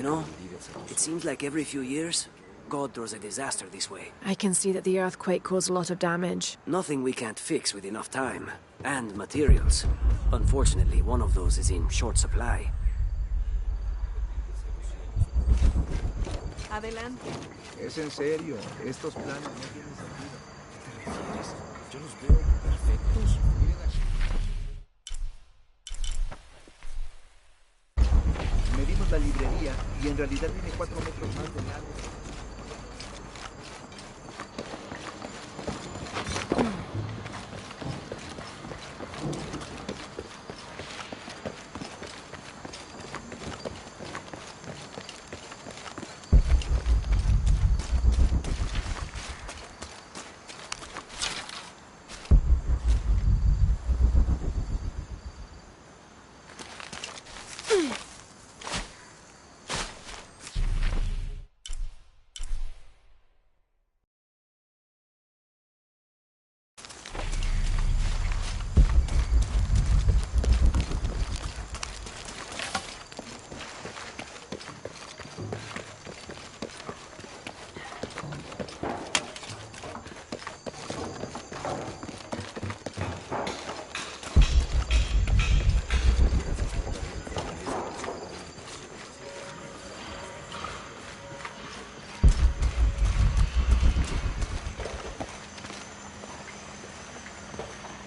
You know, it seems like every few years, God throws a disaster this way. I can see that the earthquake caused a lot of damage. Nothing we can't fix with enough time. And materials. Unfortunately, one of those is in short supply. Adelante. Es en serio, estos planos no tienen sentido. Yo los veo perfectos. Miren aquí. Medimos la librería y en realidad tiene 4 metros más de largo.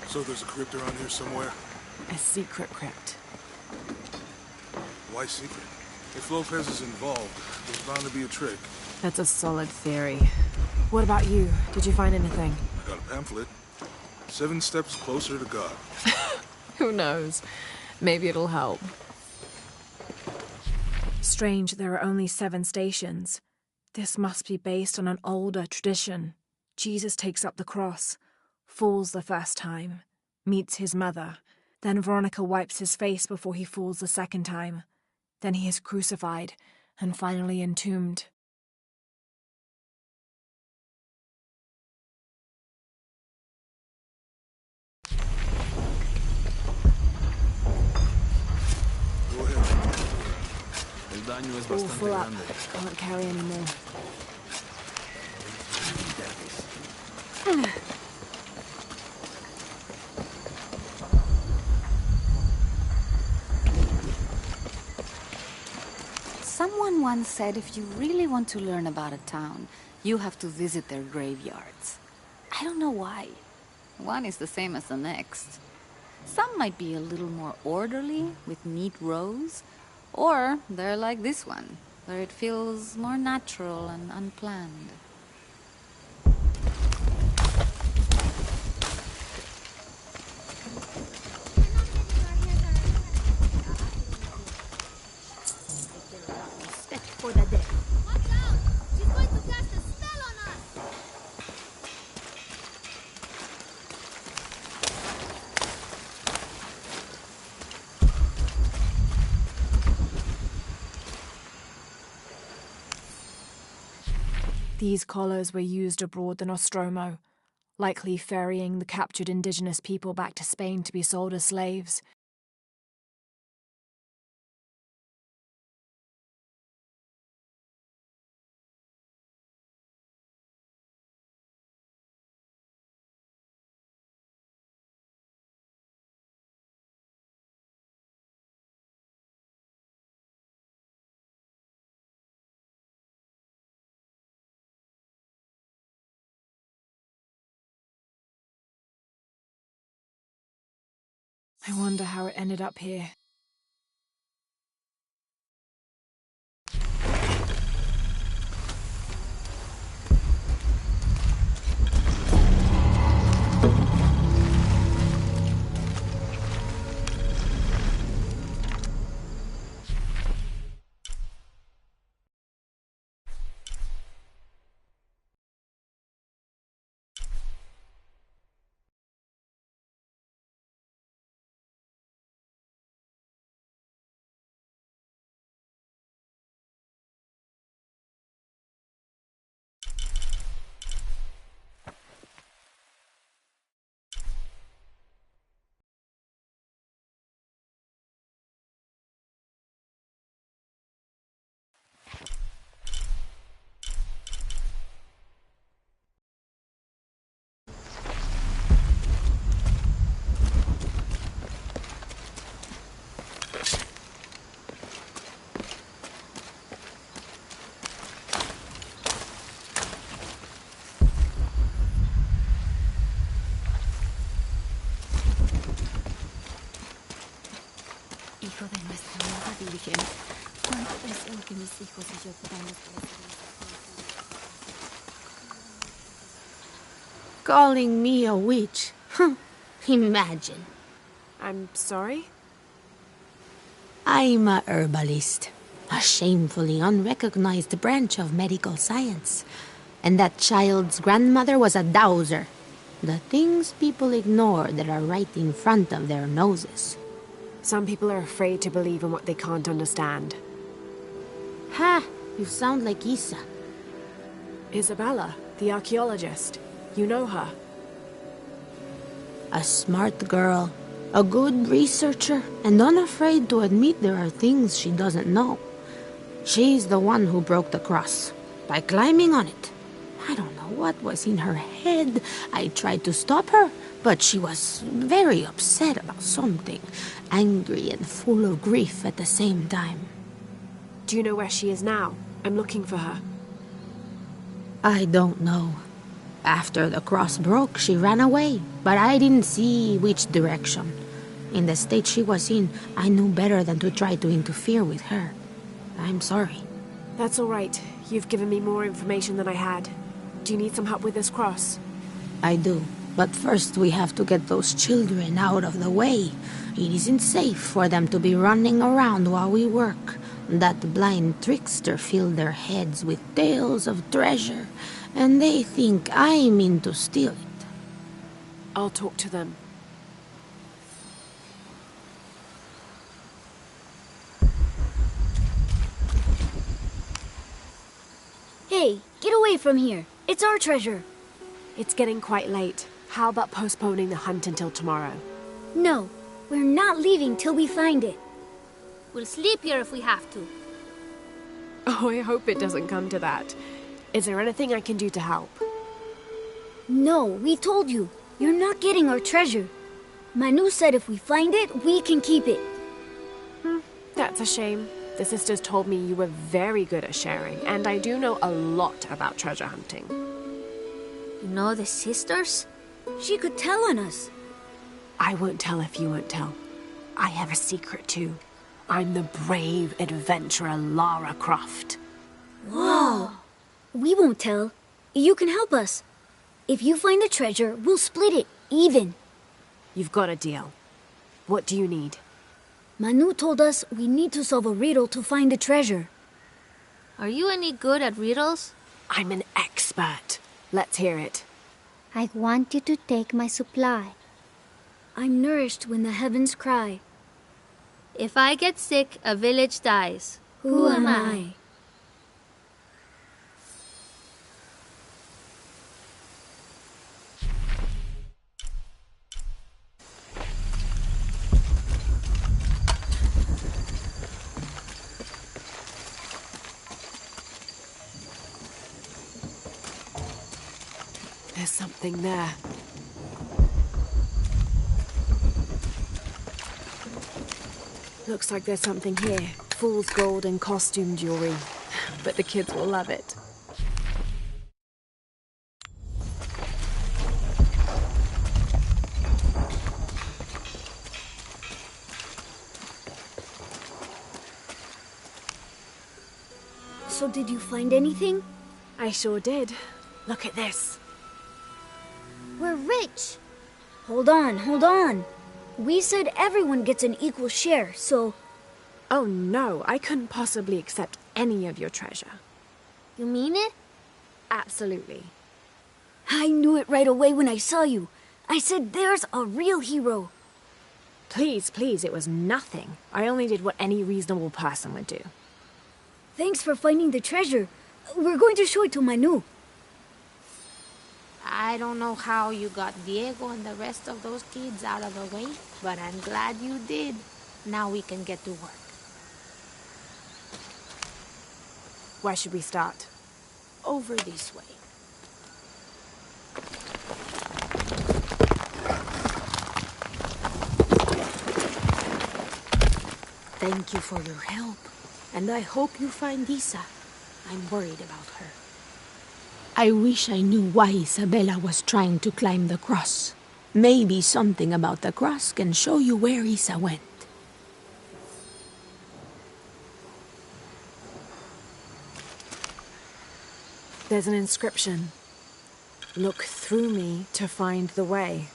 So there's a crypt around here somewhere? A secret crypt. Why secret? If Lopez is involved, there's bound to be a trick. That's a solid theory. What about you? Did you find anything? I got a pamphlet. 7 steps closer to God. Who knows? Maybe it'll help. Strange there are only 7 stations. This must be based on an older tradition. Jesus takes up the cross, falls the first time, meets his mother. Then Veronica wipes his face before he falls the second time. Then he is crucified and finally entombed. Go ahead. El daño es All bastante full up. grande. Can't carry anymore. Someone once said if you really want to learn about a town, you have to visit their graveyards. I don't know why. One is the same as the next. Some might be a little more orderly, with neat rows, or they're like this one, where it feels more natural and unplanned. For the dead. Watch out! She's going to cast a spell on us! These collars were used abroad the Nostromo, likely ferrying the captured indigenous people back to Spain to be sold as slaves. I wonder how it ended up here. Hijo de nuestra amada Virgen, cuánto deseo que mis hijos y yo podamos Calling me a witch? Imagine. I'm sorry? I'm a herbalist, a shamefully unrecognized branch of medical science. And that child's grandmother was a dowser. The things people ignore that are right in front of their noses. Some people are afraid to believe in what they can't understand. Ha! You sound like Isa. Isabella, the archaeologist. You know her. A smart girl, a good researcher, and unafraid to admit there are things she doesn't know. She's the one who broke the cross, by climbing on it. I don't know what was in her head. I tried to stop her, but she was very upset about something, angry and full of grief at the same time. Do you know where she is now? I'm looking for her. I don't know. After the cross broke, she ran away, but I didn't see which direction. In the state she was in, I knew better than to try to interfere with her. I'm sorry. That's all right. You've given me more information than I had. Do you need some help with this cross? I do. But first we have to get those children out of the way. It isn't safe for them to be running around while we work. That blind trickster filled their heads with tales of treasure, and they think I mean to steal it. I'll talk to them. Hey, get away from here. It's our treasure. It's getting quite late. How about postponing the hunt until tomorrow? No, we're not leaving till we find it. We'll sleep here if we have to. Oh, I hope it doesn't come to that. Is there anything I can do to help? No, we told you. You're not getting our treasure. Manu said if we find it, we can keep it. That's a shame. The sisters told me you were very good at sharing, and I do know a lot about treasure hunting. You know the sisters? She could tell on us. I won't tell if you won't tell. I have a secret too. I'm the brave adventurer Lara Croft. Whoa! We won't tell. You can help us. If you find the treasure, we'll split it, even. You've got a deal. What do you need? Manu told us we need to solve a riddle to find the treasure. Are you any good at riddles? I'm an expert. Let's hear it. I want you to take my supply. I'm nourished when the heavens cry. If I get sick, a village dies. Who am I? There's something there. Looks like there's something here. Fool's gold and costume jewelry. But the kids will love it. So did you find anything? I sure did. Look at this. We're rich. Hold on, hold on. We said everyone gets an equal share, so... Oh no, I couldn't possibly accept any of your treasure. You mean it? Absolutely. I knew it right away when I saw you. I said there's a real hero. Please, please, it was nothing. I only did what any reasonable person would do. Thanks for finding the treasure. We're going to show it to Manu. I don't know how you got Diego and the rest of those kids out of the way, but I'm glad you did. Now we can get to work. Where should we start? Over this way. Thank you for your help, and I hope you find Isa. I'm worried about her. I wish I knew why Isabella was trying to climb the cross. Maybe something about the cross can show you where Isa went. There's an inscription. Look through me to find the way.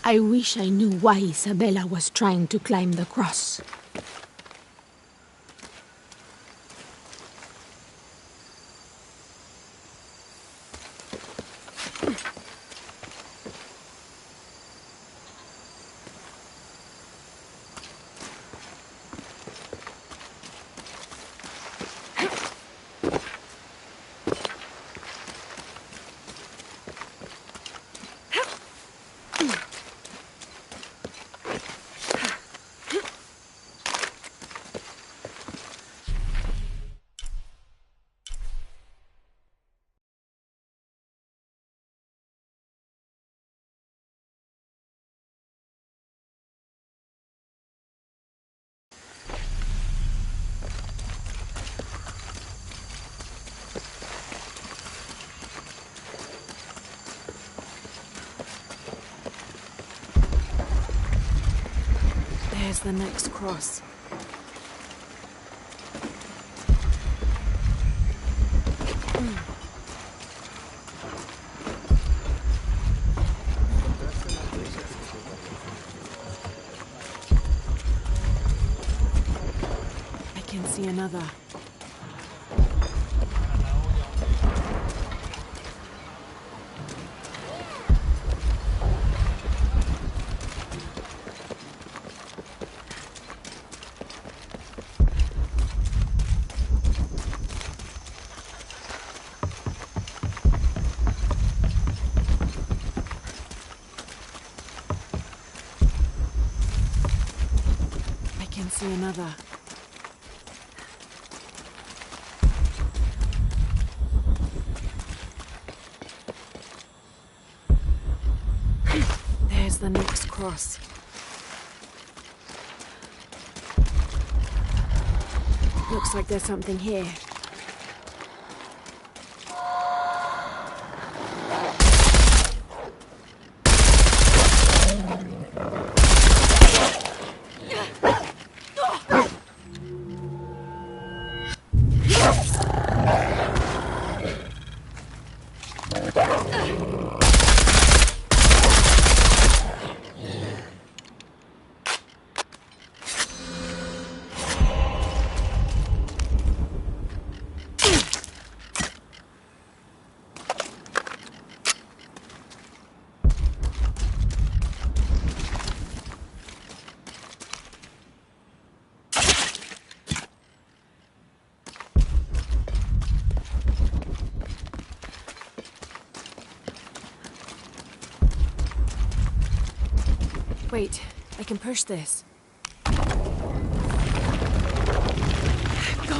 I wish I knew why Isabella was trying to climb the cross. There's the next cross. I can see another. See another. There's the next cross. Looks like there's something here. Wait, I can push this. Got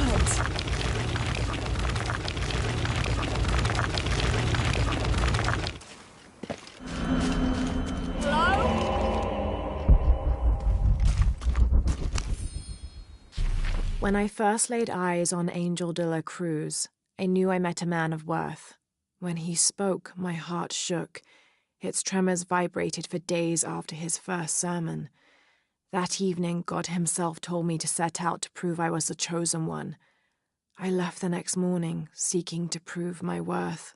it! When I first laid eyes on Angel de la Cruz, I knew I met a man of worth. When he spoke, my heart shook. Its tremors vibrated for days after his first sermon. That evening, God himself told me to set out to prove I was the chosen one. I left the next morning, seeking to prove my worth.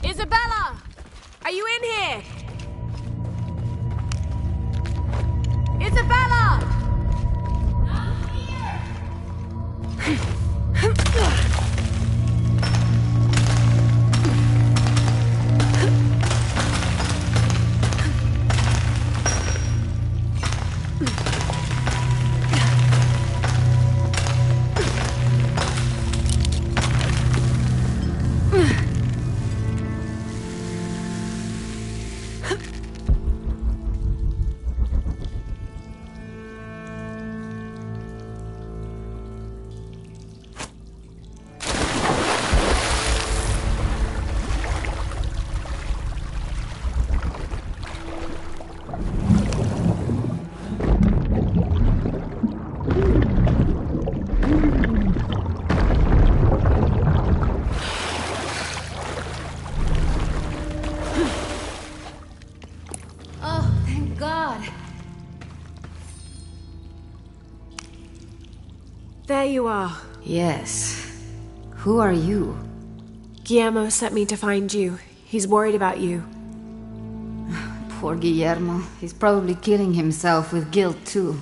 Isabella! Are you in here? Isabella! There you are. Yes. Who are you? Guillermo sent me to find you. He's worried about you. Poor Guillermo. He's probably killing himself with guilt, too.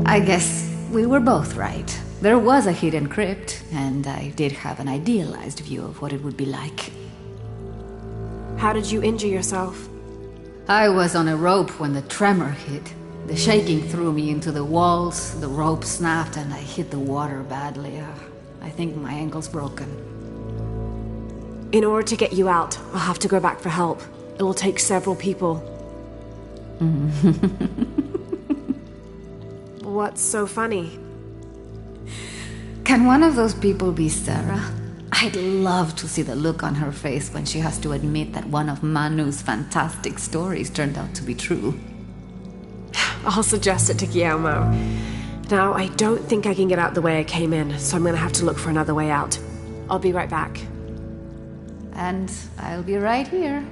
I guess we were both right. There was a hidden crypt, and I did have an idealized view of what it would be like. How did you injure yourself? I was on a rope when the tremor hit. The shaking threw me into the walls, the rope snapped, and I hit the water badly. I think my ankle's broken. In order to get you out, I'll have to go back for help. It will take several people. What's so funny? Can one of those people be Sarah? I'd love to see the look on her face when she has to admit that one of Manu's fantastic stories turned out to be true. I'll suggest it to Guillermo. Now, I don't think I can get out the way I came in, so I'm gonna have to look for another way out. I'll be right back. And I'll be right here.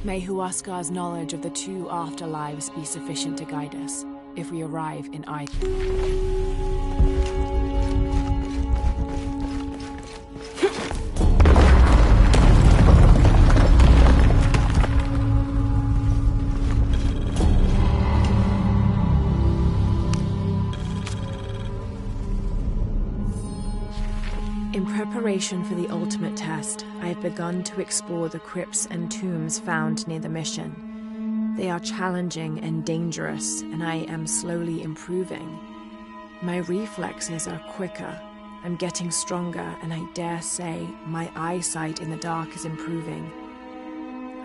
May Huascar's knowledge of the two afterlives be sufficient to guide us, if we arrive in either. In preparation for the ultimate test, I have begun to explore the crypts and tombs found near the mission. They are challenging and dangerous, and I am slowly improving. My reflexes are quicker, I'm getting stronger, and I dare say my eyesight in the dark is improving.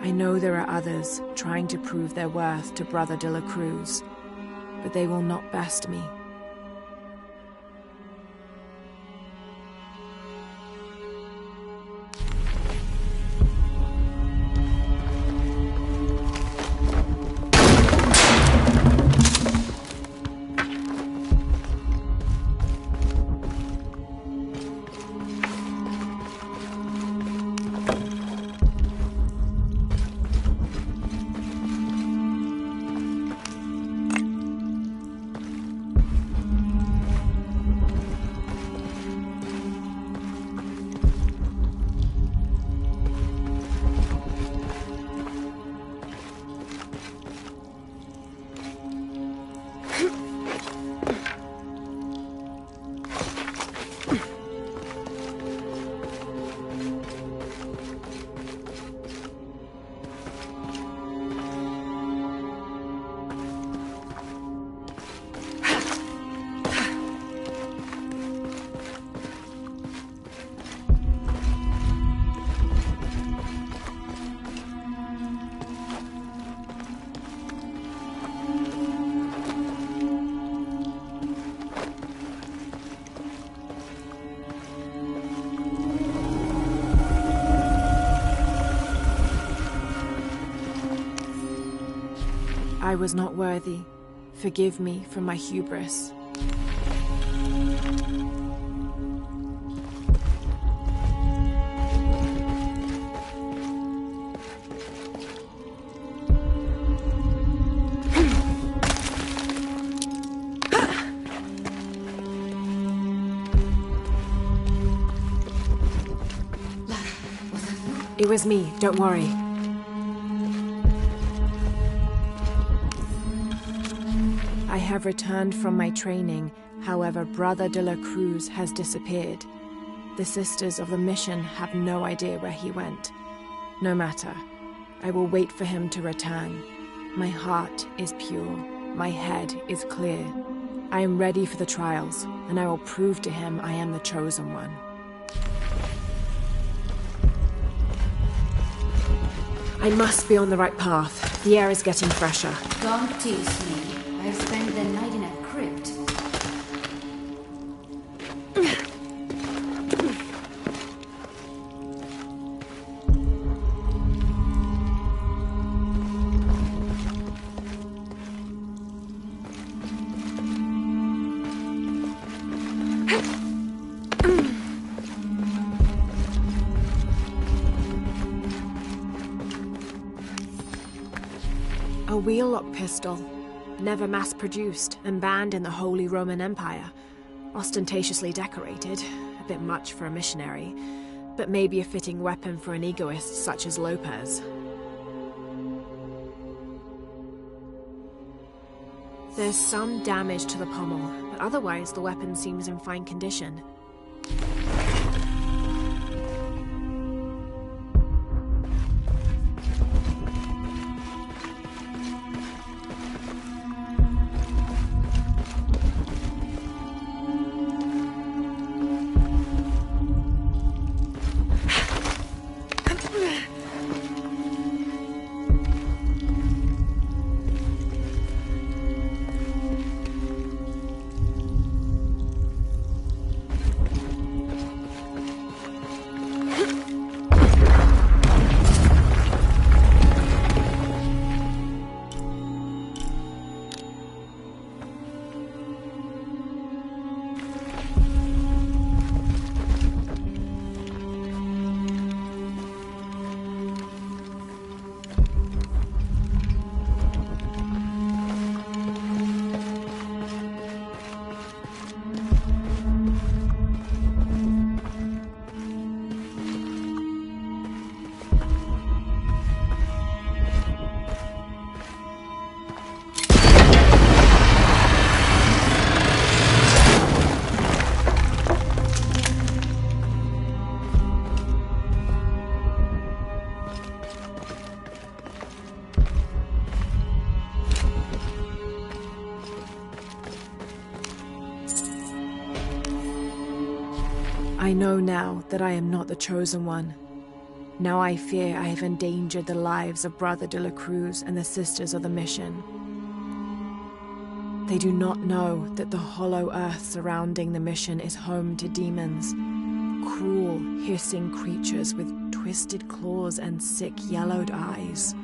I know there are others trying to prove their worth to Brother de la Cruz, but they will not best me. I was not worthy. Forgive me for my hubris. It was me, don't worry. I have returned from my training, however, Brother de la Cruz has disappeared. The Sisters of the Mission have no idea where he went. No matter, I will wait for him to return. My heart is pure, my head is clear. I am ready for the trials, and I will prove to him I am the chosen one. I must be on the right path. The air is getting fresher. Don't tease me. I've spent the night in a crypt. A wheel-lock pistol, never mass-produced and banned in the Holy Roman Empire. Ostentatiously decorated, a bit much for a missionary, but maybe a fitting weapon for an egoist such as Lopez. There's some damage to the pommel, but otherwise the weapon seems in fine condition. I know now that I am not the chosen one. Now I fear I have endangered the lives of Brother de la Cruz and the Sisters of the Mission. They do not know that the hollow earth surrounding the mission is home to demons, cruel, hissing creatures with twisted claws and sick, yellowed eyes.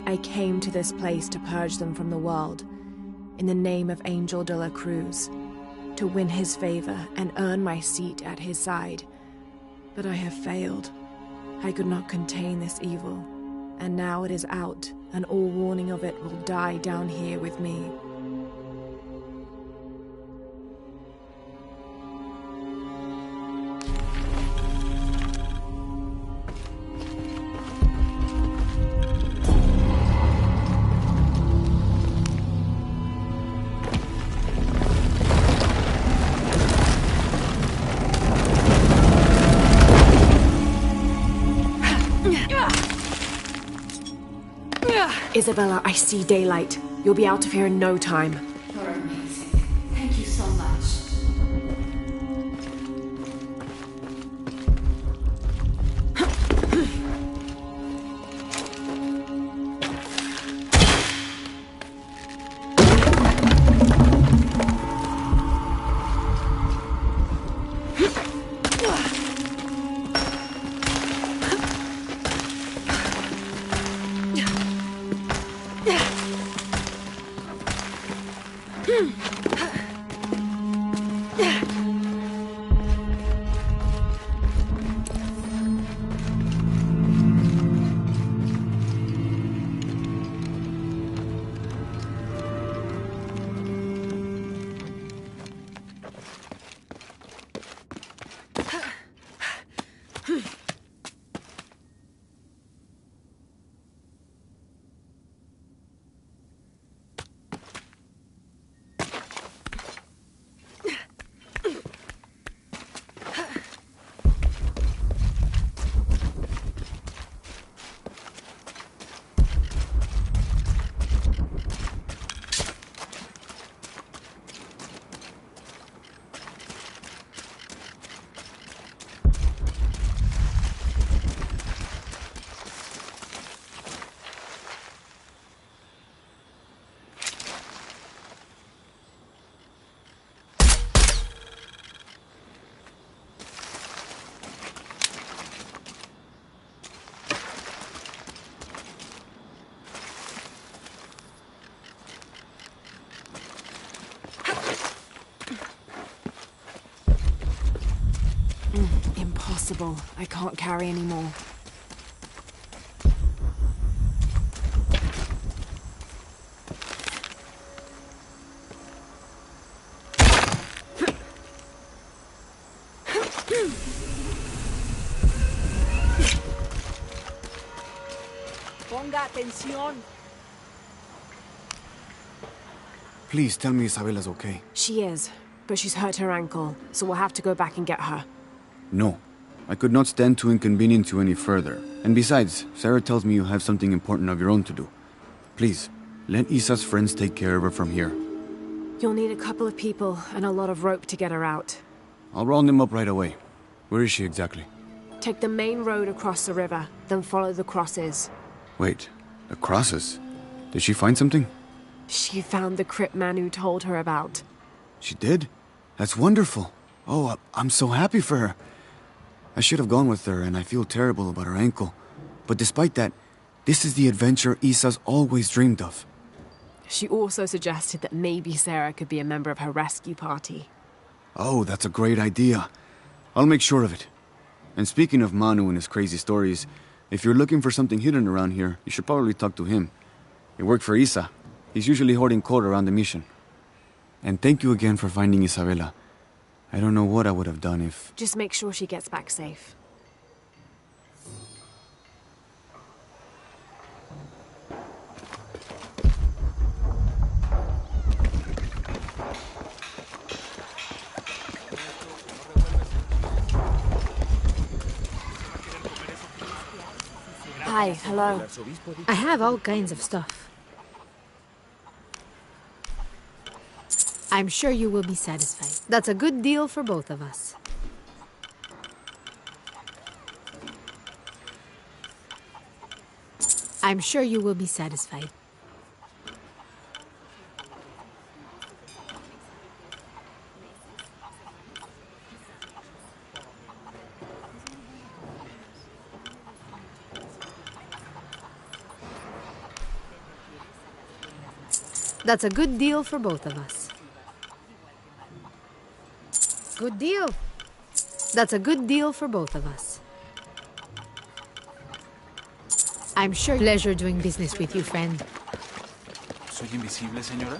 I came to this place to purge them from the world, in the name of Angel de la Cruz, to win his favor and earn my seat at his side. But I have failed. I could not contain this evil, and now it is out, and all warning of it will die down here with me. Isabella, I see daylight. You'll be out of here in no time. You're amazing. Thank you so much. Impossible. I can't carry anymore. Ponga atención. Please tell me Isabella's okay. She is, but she's hurt her ankle, so we'll have to go back and get her. No. I could not stand to inconvenience you any further. And besides, Sarah tells me you have something important of your own to do. Please, let Isa's friends take care of her from here. You'll need a couple of people and a lot of rope to get her out. I'll round them up right away. Where is she exactly? Take the main road across the river, then follow the crosses. Wait, the crosses? Did she find something? She found the crypt man who told her about. She did? That's wonderful. Oh, I'm so happy for her. I should have gone with her, and I feel terrible about her ankle. But despite that, this is the adventure Isa's always dreamed of. She also suggested that maybe Sarah could be a member of her rescue party. Oh, that's a great idea. I'll make sure of it. And speaking of Manu and his crazy stories, if you're looking for something hidden around here, you should probably talk to him. He worked for Isa. He's usually hoarding coal around the mission. And thank you again for finding Isabella. I don't know what I would have done if... Just make sure she gets back safe. Hi, hello. I have all kinds of stuff. I'm sure you will be satisfied. That's a good deal for both of us. I'm sure you will be satisfied. That's a good deal for both of us. Good deal. That's a good deal for both of us. I'm sure pleasure doing business with you, friend. ¿Soy invisible, señora?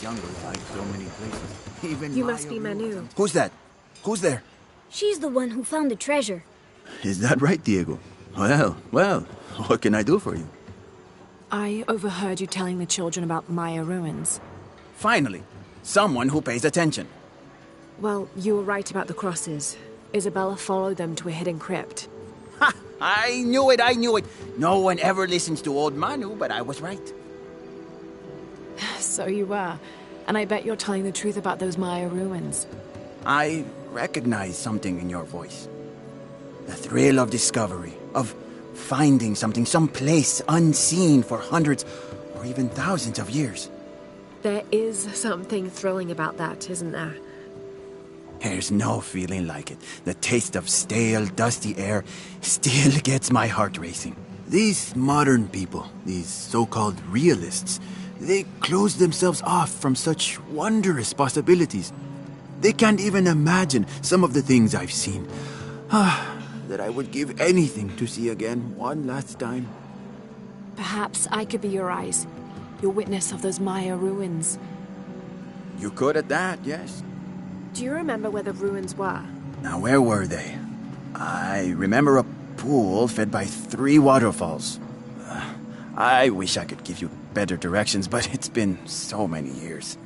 jungle like so many places. Even You Maya must be ruins Manu. them. Who's that? Who's there? She's the one who found the treasure. Is that right, Diego? Well, what can I do for you? I overheard you telling the children about Maya ruins. Finally, someone who pays attention. Well, you were right about the crosses. Isabella followed them to a hidden crypt. Ha! I knew it! No one ever listens to old Manu, but I was right. So you were. And I bet you're telling the truth about those Maya ruins. I recognize something in your voice. The thrill of discovery, of finding something someplace unseen for hundreds or even thousands of years. There is something thrilling about that, isn't there? There's no feeling like it. The taste of stale, dusty air still gets my heart racing. These modern people, these so-called realists, they close themselves off from such wondrous possibilities. They can't even imagine some of the things I've seen. That I would give anything to see again one last time. Perhaps I could be your eyes, your witness of those Maya ruins. You could at that, yes. Do you remember where the ruins were? Now, where were they? I remember a pool fed by 3 waterfalls. I wish I could give you better directions, but it's been so many years.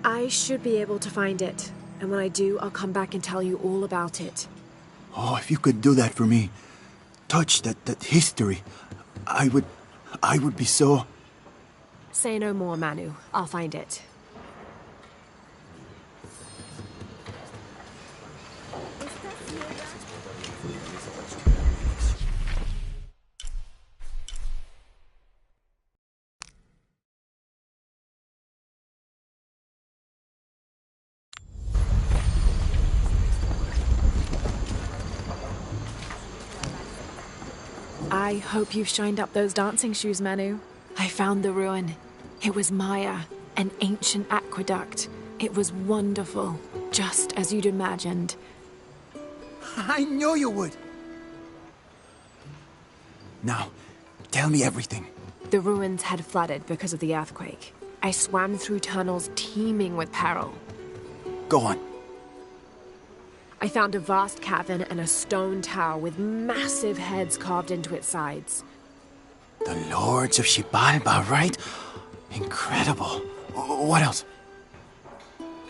I should be able to find it. And when I do, I'll come back and tell you all about it. Oh, if you could do that for me. Touch that history. I would be so... Say no more, Manu. I'll find it. I hope you've shined up those dancing shoes, Manu. I found the ruin. It was Maya, an ancient aqueduct. It was wonderful, just as you'd imagined. I knew you would! Now, tell me everything. The ruins had flooded because of the earthquake. I swam through tunnels teeming with peril. Go on. I found a vast cavern and a stone tower with massive heads carved into its sides. The Lords of Xibalba, right? Incredible. What else?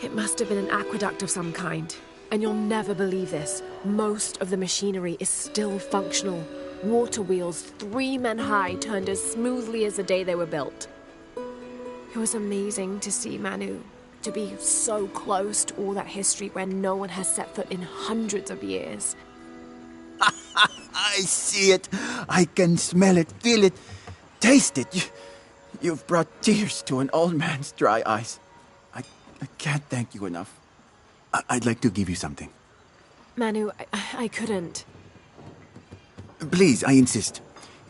It must have been an aqueduct of some kind. And you'll never believe this. Most of the machinery is still functional. Water wheels 3 men high turned as smoothly as the day they were built. It was amazing to see, Manu. To be so close to all that history where no one has set foot in hundreds of years. I see it. I can smell it, feel it, taste it. You've brought tears to an old man's dry eyes. I can't thank you enough. I'd like to give you something. Manu, I couldn't. Please, I insist.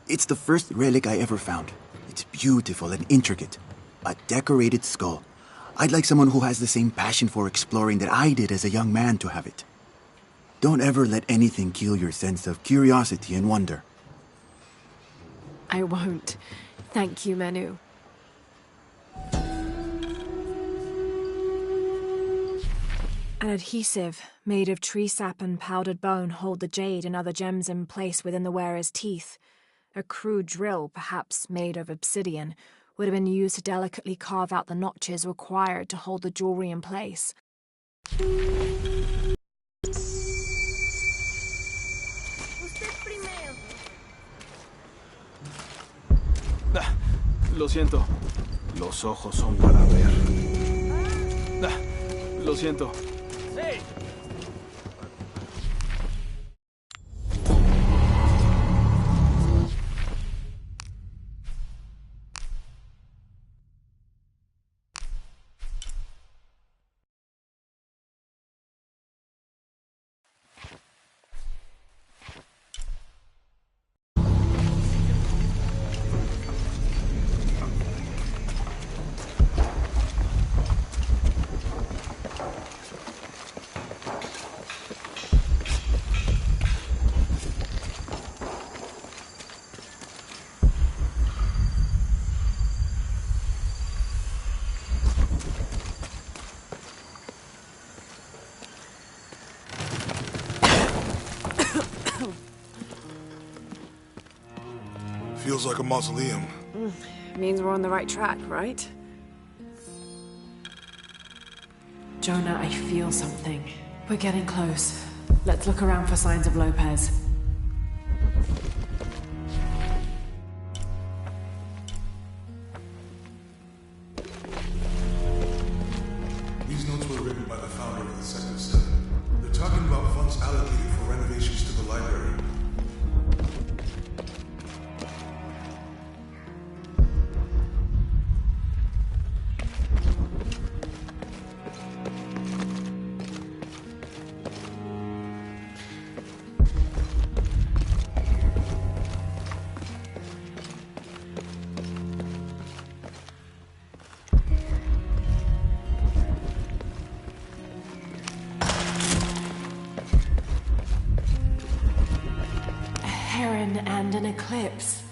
It's the first relic I ever found. It's beautiful and intricate. A decorated skull. I'd like someone who has the same passion for exploring that I did as a young man to have it. Don't ever let anything kill your sense of curiosity and wonder. I won't. Thank you, Manu. An adhesive made of tree sap and powdered bone hold the jade and other gems in place within the wearer's teeth. A crude drill, perhaps made of obsidian, would have been used to delicately carve out the notches required to hold the jewelry in place. Lo siento. Los ojos son para ver. Lo siento. Sí. Feels like a mausoleum. Means we're on the right track, right? Jonah, I feel something. We're getting close. Let's look around for signs of Lopez. These notes were written by the founder of the Sector 7. They're talking about funds allocated for renovations to the library. And an eclipse.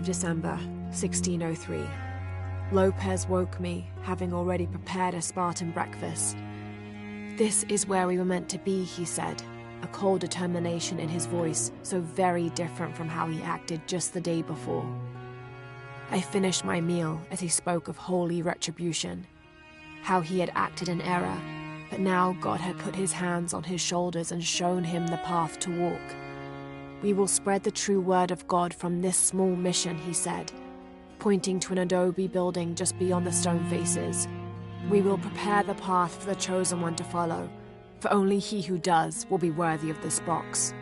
December 1603. Lopez woke me, having already prepared a Spartan breakfast. "This is where we were meant to be," he said, a cold determination in his voice, so very different from how he acted just the day before. I finished my meal as he spoke of holy retribution, how he had acted in error, but now God had put his hands on his shoulders and shown him the path to walk. "We will spread the true word of God from this small mission," he said, pointing to an adobe building just beyond the stone faces. "We will prepare the path for the chosen one to follow, for only he who does will be worthy of this box."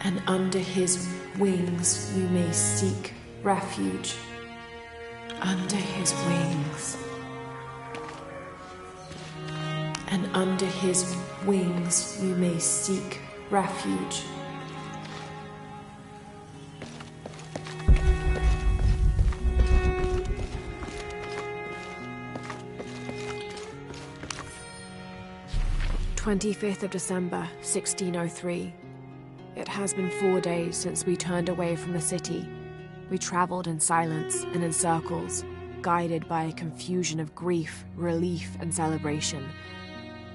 "And under his wings you may seek refuge." Under his wings. "And under his wings you may seek refuge." December 25th, 1603. It has been 4 days since we turned away from the city. We traveled in silence and in circles, guided by a confusion of grief, relief, and celebration.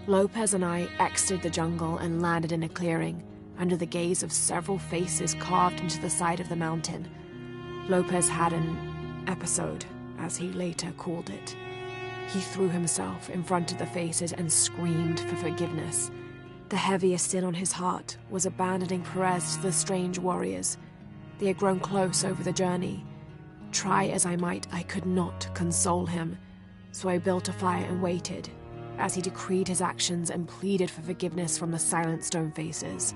Lopez and I exited the jungle and landed in a clearing, under the gaze of several faces carved into the side of the mountain. Lopez had an episode, as he later called it. He threw himself in front of the faces and screamed for forgiveness. The heaviest sin on his heart was abandoning Perez to the strange warriors. They had grown close over the journey. Try as I might, I could not console him, so I built a fire and waited, as he decreed his actions and pleaded for forgiveness from the silent stone faces.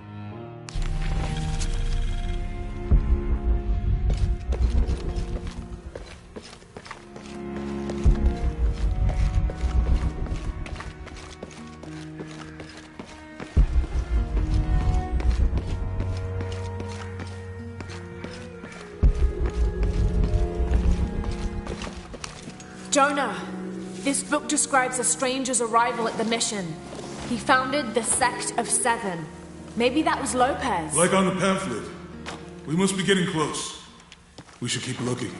Jonah, this book describes a stranger's arrival at the mission. He founded the Sect of Seven. Maybe that was Lopez. Like on the pamphlet. We must be getting close. We should keep looking.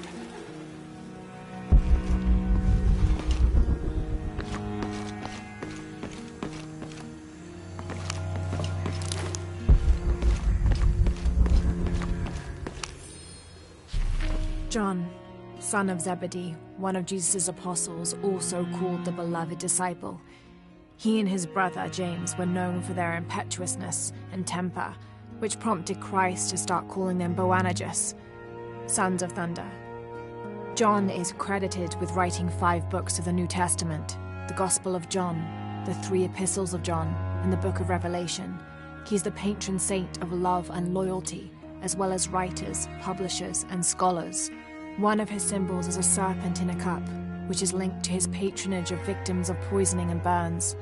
John, son of Zebedee, one of Jesus' apostles, also called the beloved disciple. He and his brother James were known for their impetuousness and temper, which prompted Christ to start calling them Boanerges, sons of thunder. John is credited with writing 5 books of the New Testament, the Gospel of John, the 3 epistles of John, and the Book of Revelation. He's the patron saint of love and loyalty, as well as writers, publishers, and scholars. One of his symbols is a serpent in a cup, which is linked to his patronage of victims of poisoning and burns.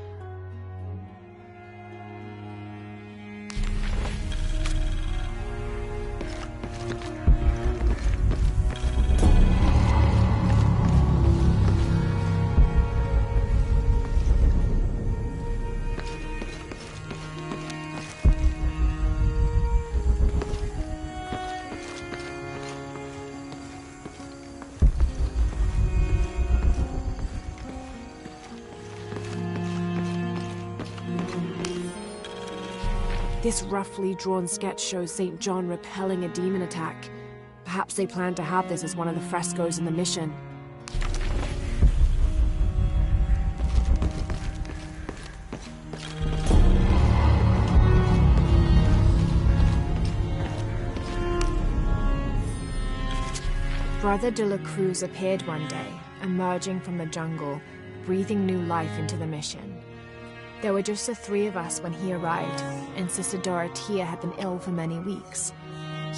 This roughly drawn sketch shows St. John repelling a demon attack. Perhaps they plan to have this as one of the frescoes in the mission. Brother de la Cruz appeared one day, emerging from the jungle, breathing new life into the mission. There were just the three of us when he arrived, and Sister Dorothea had been ill for many weeks.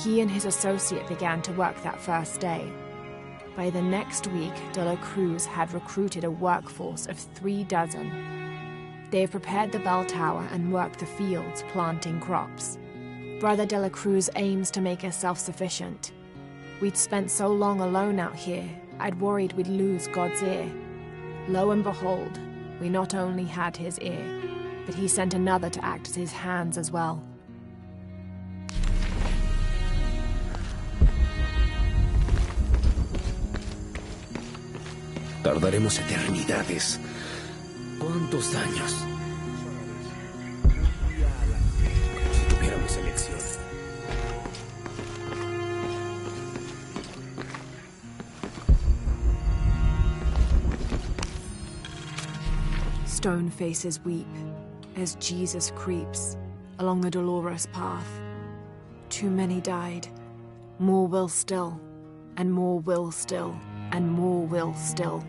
He and his associate began to work that first day. By the next week, de la Cruz had recruited a workforce of 36. They have prepared the bell tower and worked the fields, planting crops. Brother de la Cruz aims to make us self-sufficient. We'd spent so long alone out here, I'd worried we'd lose God's ear. Lo and behold, we not only had his ear, but he sent another to act as his hands as well. Tardaremos eternidades. ¿Cuántos años? Si tuviéramos elección. Stone faces weep as Jesus creeps along the dolorous path. Too many died. More will still, and more will still, and more will still.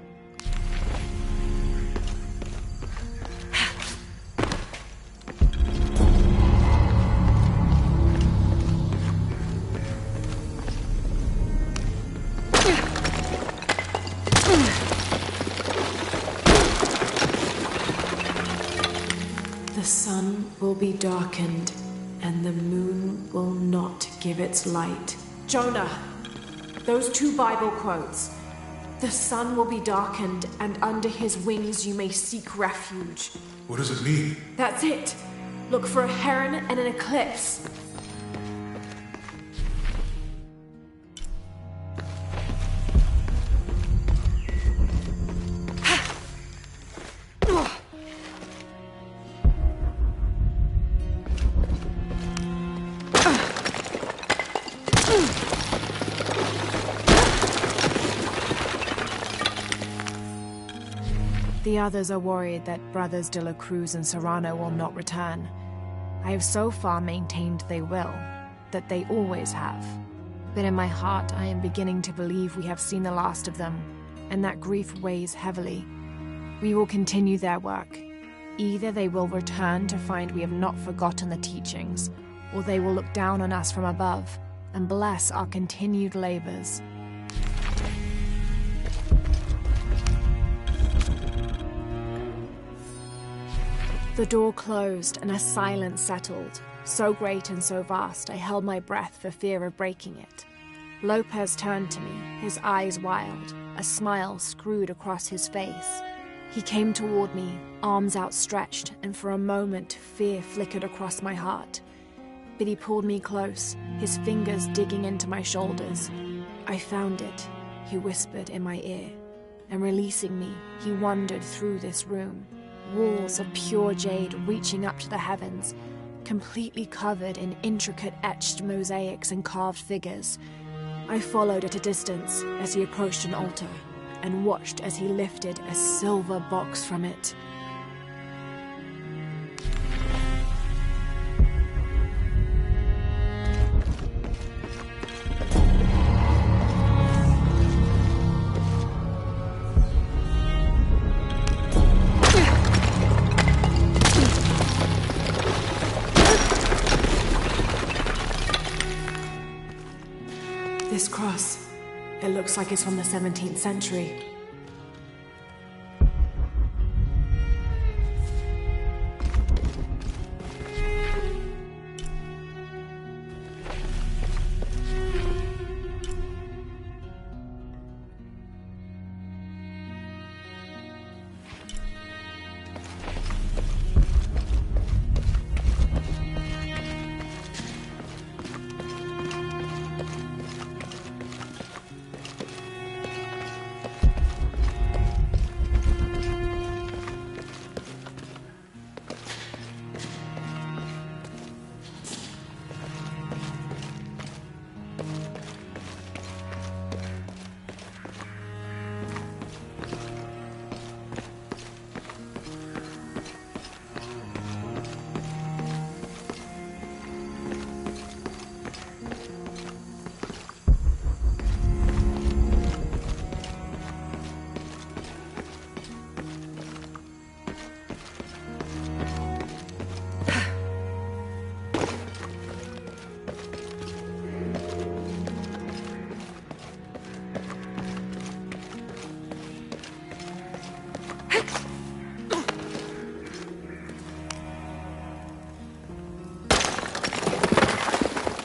The sun will be darkened, and the moon will not give its light. Jonah, those 2 Bible quotes. The sun will be darkened, and under his wings you may seek refuge. What does it mean? That's it. Look for a heron and an eclipse. The others are worried that Brothers de la Cruz and Serrano will not return. I have so far maintained they will, that they always have. But in my heart I am beginning to believe we have seen the last of them, and that grief weighs heavily. We will continue their work. Either they will return to find we have not forgotten the teachings, or they will look down on us from above and bless our continued labors. The door closed and a silence settled, so great and so vast I held my breath for fear of breaking it. Lopez turned to me, his eyes wild, a smile screwed across his face. He came toward me, arms outstretched, and for a moment fear flickered across my heart. But he pulled me close, his fingers digging into my shoulders. "I found it," he whispered in my ear, and releasing me, he wandered through this room. Walls of pure jade reaching up to the heavens, completely covered in intricate etched mosaics and carved figures. I followed at a distance as he approached an altar, and watched as he lifted a silver box from it. This cross, it looks like it's from the 17th century.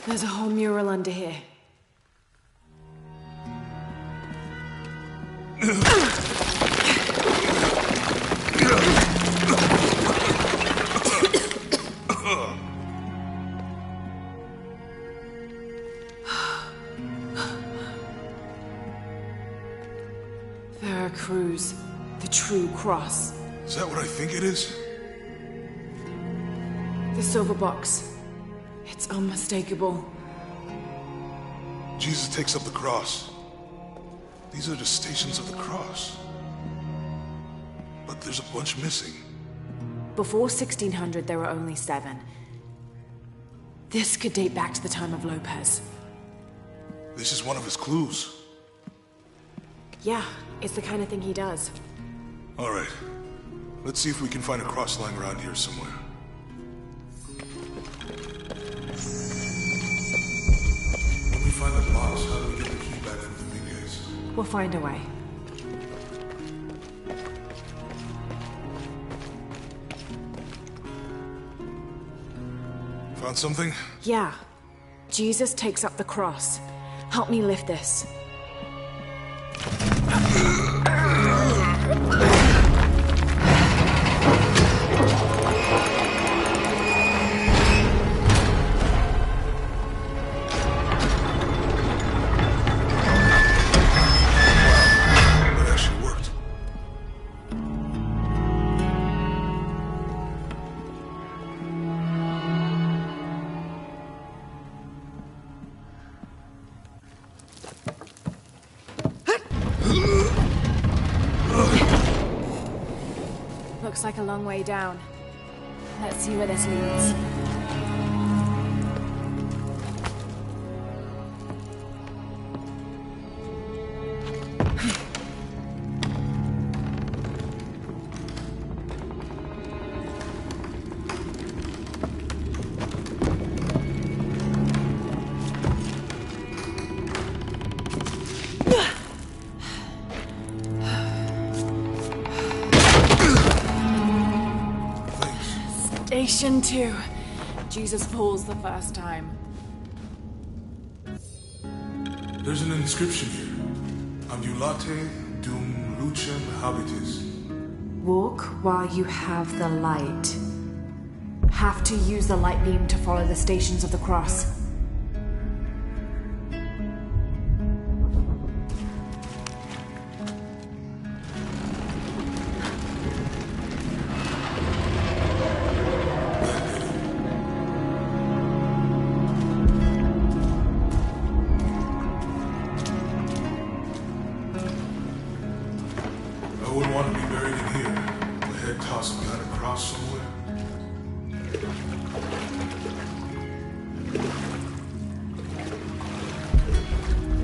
There's a whole mural under here. Veracruz, the true cross. Is that what I think it is? The silver box. It's unmistakable. Jesus takes up the cross. These are the stations of the cross. But there's a bunch missing. Before 1600, there were only 7. This could date back to the time of Lopez. This is one of his clues. Yeah, it's the kind of thing he does. All right. Let's see if we can find a cross lying around here somewhere. When we find the box, how do we get the key back from Dominguez? We'll find a way. Found something? Yeah. Jesus takes up the cross. Help me lift this. Looks like a long way down. Let's see where this leads. Station 2. Jesus falls the first time. There's an inscription here. Ambulate dum lucem habitis. Walk while you have the light. Have to use the light beam to follow the stations of the cross. I wouldn't want to be buried in here. My head tossed behind a cross somewhere.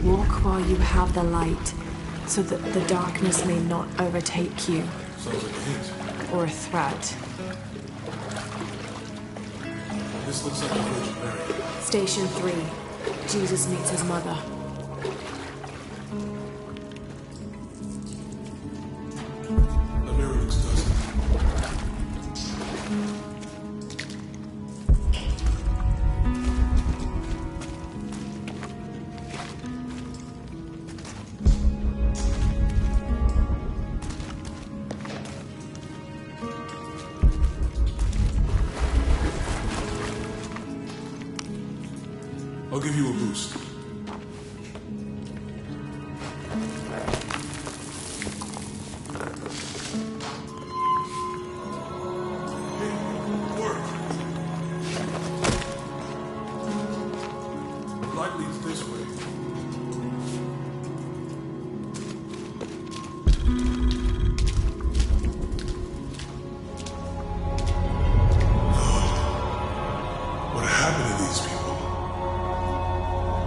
Walk while you have the light, so that the darkness may not overtake you. Sounds like a hint. Or a threat. This looks like the Virgin Mary. Station 3. Jesus meets his mother. The mirror looks dusty. I'll give you a boost.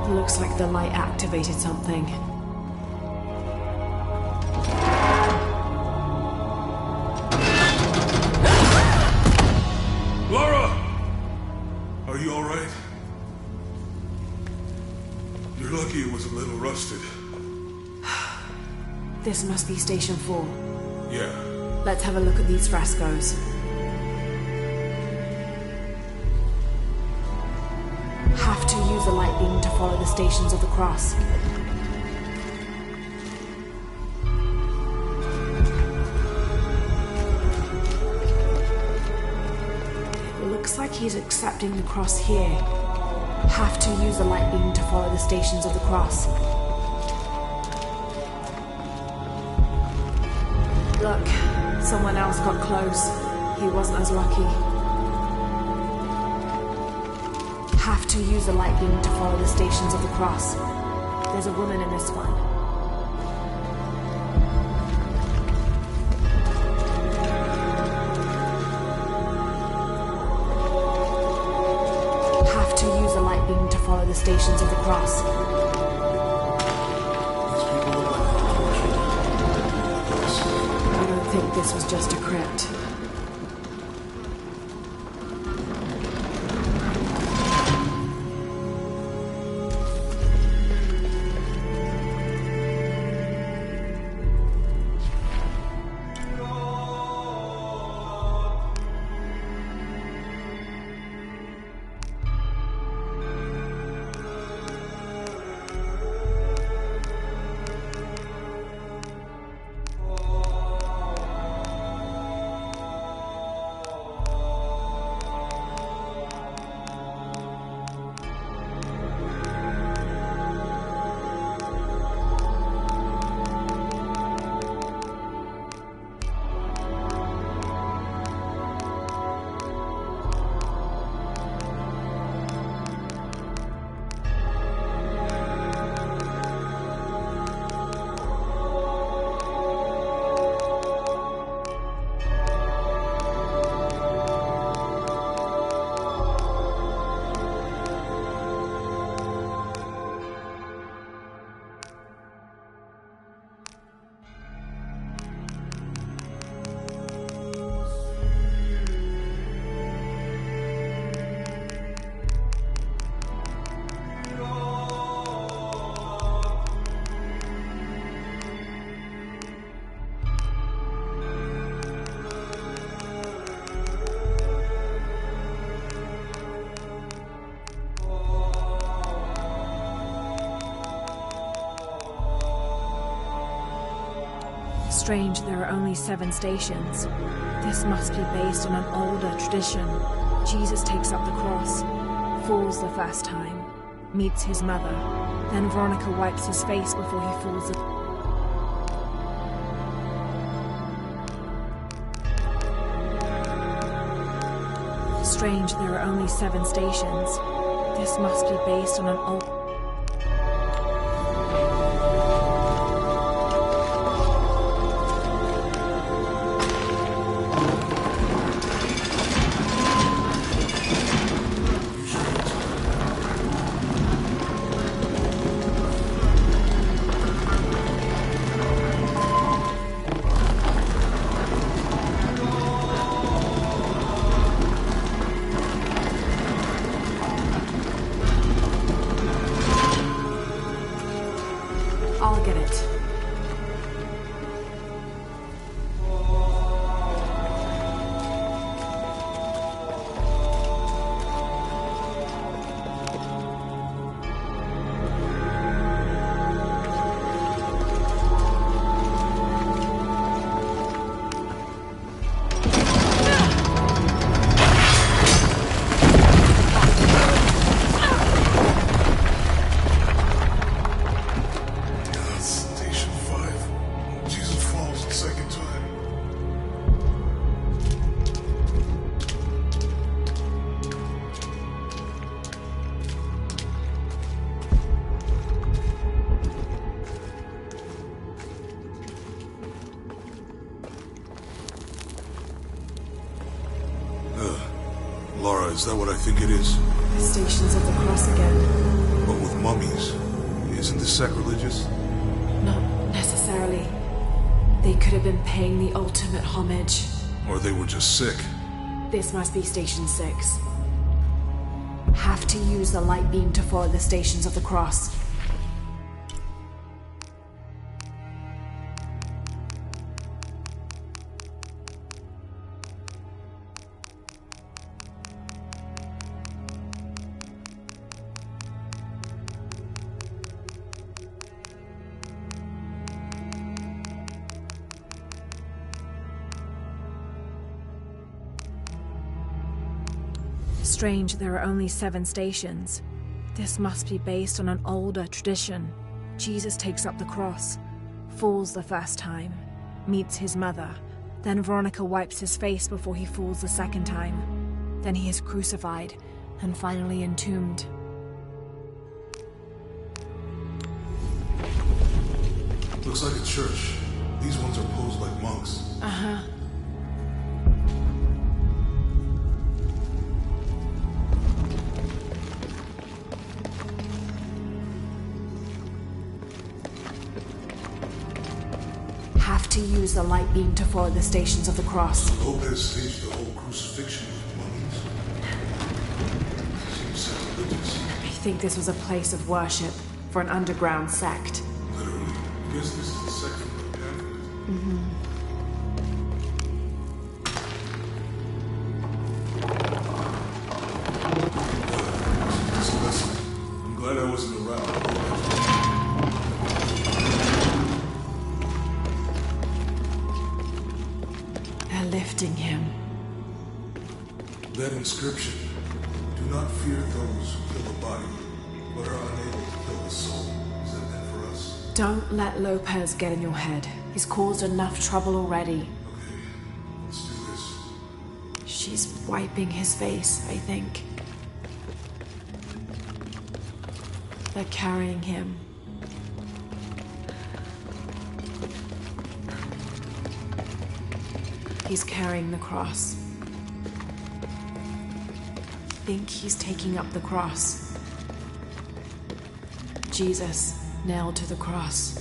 Looks like the light activated something. Lara! Are you alright? You're lucky it was a little rusted. This must be Station 4. Yeah. Let's have a look at these frescoes. Have to use the light beam to follow the Stations of the Cross. It looks like he's accepting the cross here. Have to use the light beam to follow the Stations of the Cross. Look, someone else got close. He wasn't as lucky. Have to use the light beam to follow the Stations of the Cross. There's a woman in this one. Have to use the light beam to follow the Stations of the Cross. I don't think this was just a crypt. Strange there are only 7 stations. This must be based on an older tradition. Jesus takes up the cross, falls the first time, meets his mother. Then Veronica wipes his face before he falls. Strange there are only 7 stations. This must be based on an old... Lara, is that what I think it is? The Stations of the Cross again. But with mummies. Isn't this sacrilegious? Not necessarily. They could have been paying the ultimate homage. Or they were just sick. This must be Station 6. Have to use the light beam to follow the Stations of the Cross. Strange there are only 7 stations. This must be based on an older tradition. Jesus takes up the cross, falls the first time, meets his mother. Then Veronica wipes his face before he falls the second time. Then he is crucified and finally entombed. Looks like a church. These ones are posed like monks. Uh-huh. Have to use the light beam to follow the Stations of the Cross. Lopez staged the whole crucifixion with mummies. Seems sacrilegious. I think this was a place of worship for an underground sect. Literally. Guess this is the sect from the pamphlet. I'm glad I wasn't around. Lifting him. That inscription, do not fear those who kill the body, but are unable to kill the soul. Is that meant for us? Don't let Lopez get in your head. He's caused enough trouble already. Okay, let's do this. She's wiping his face, I think. They're carrying him. He's carrying the cross. I think he's taking up the cross. Jesus nailed to the cross.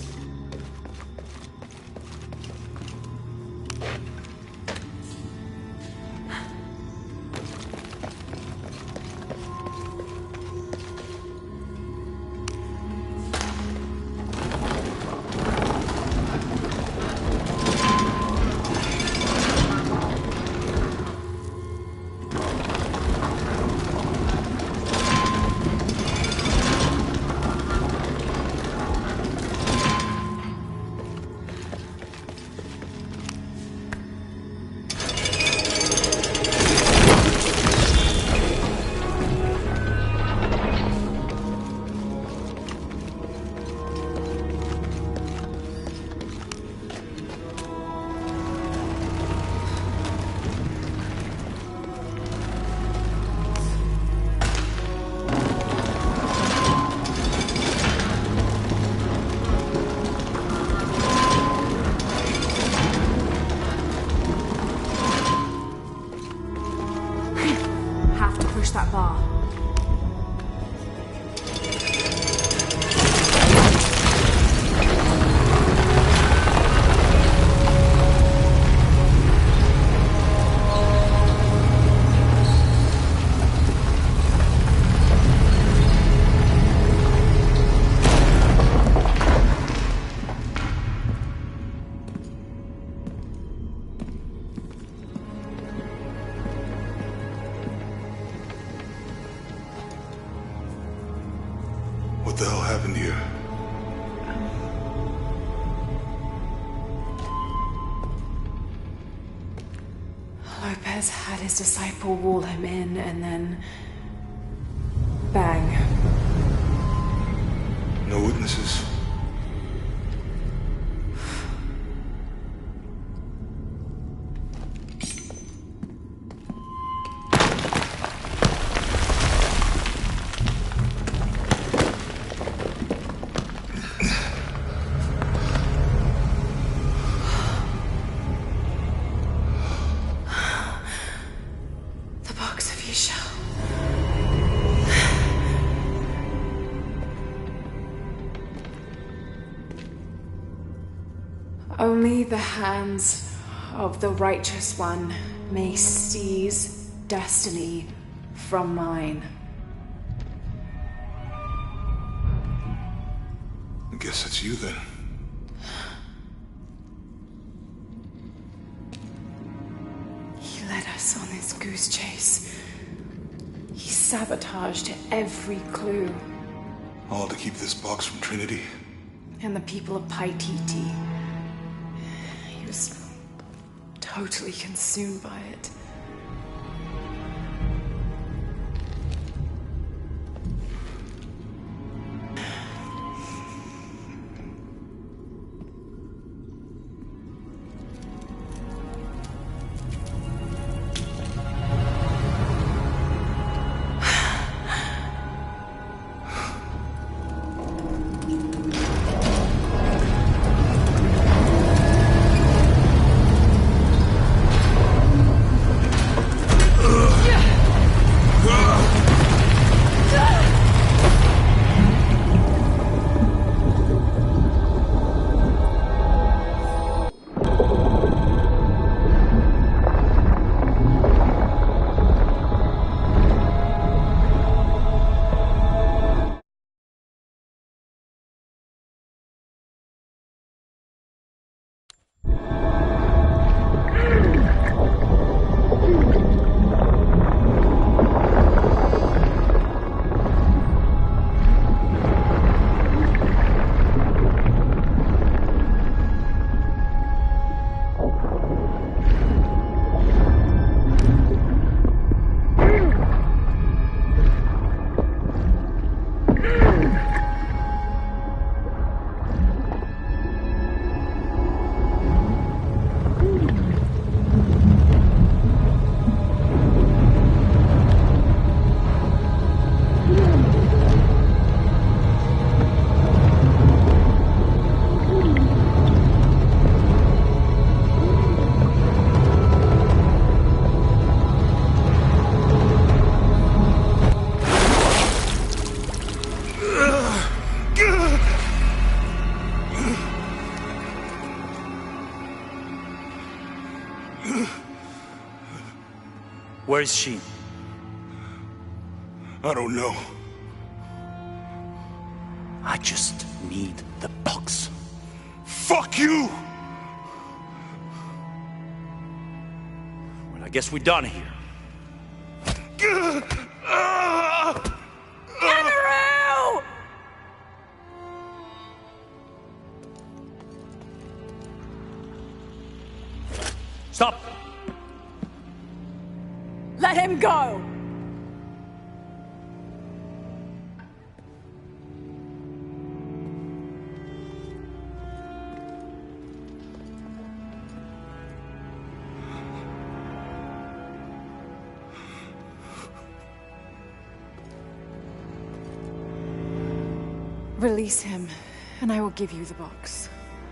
That bar. What the hell happened here? Lopez had his disciple wall him in and then... bang. No witnesses? The box of Yasha. Only the hands of the Righteous One may seize destiny from mine. I guess it's you then. He led us on this goose chase. He sabotaged every clue. All to keep this box from Trinity. And the people of Paititi. He was totally consumed by it. Where is she? I don't know. I just need the box. Fuck you! Well, I guess we're done here. Amaru! Stop! Let him go! Release him, and I will give you the box.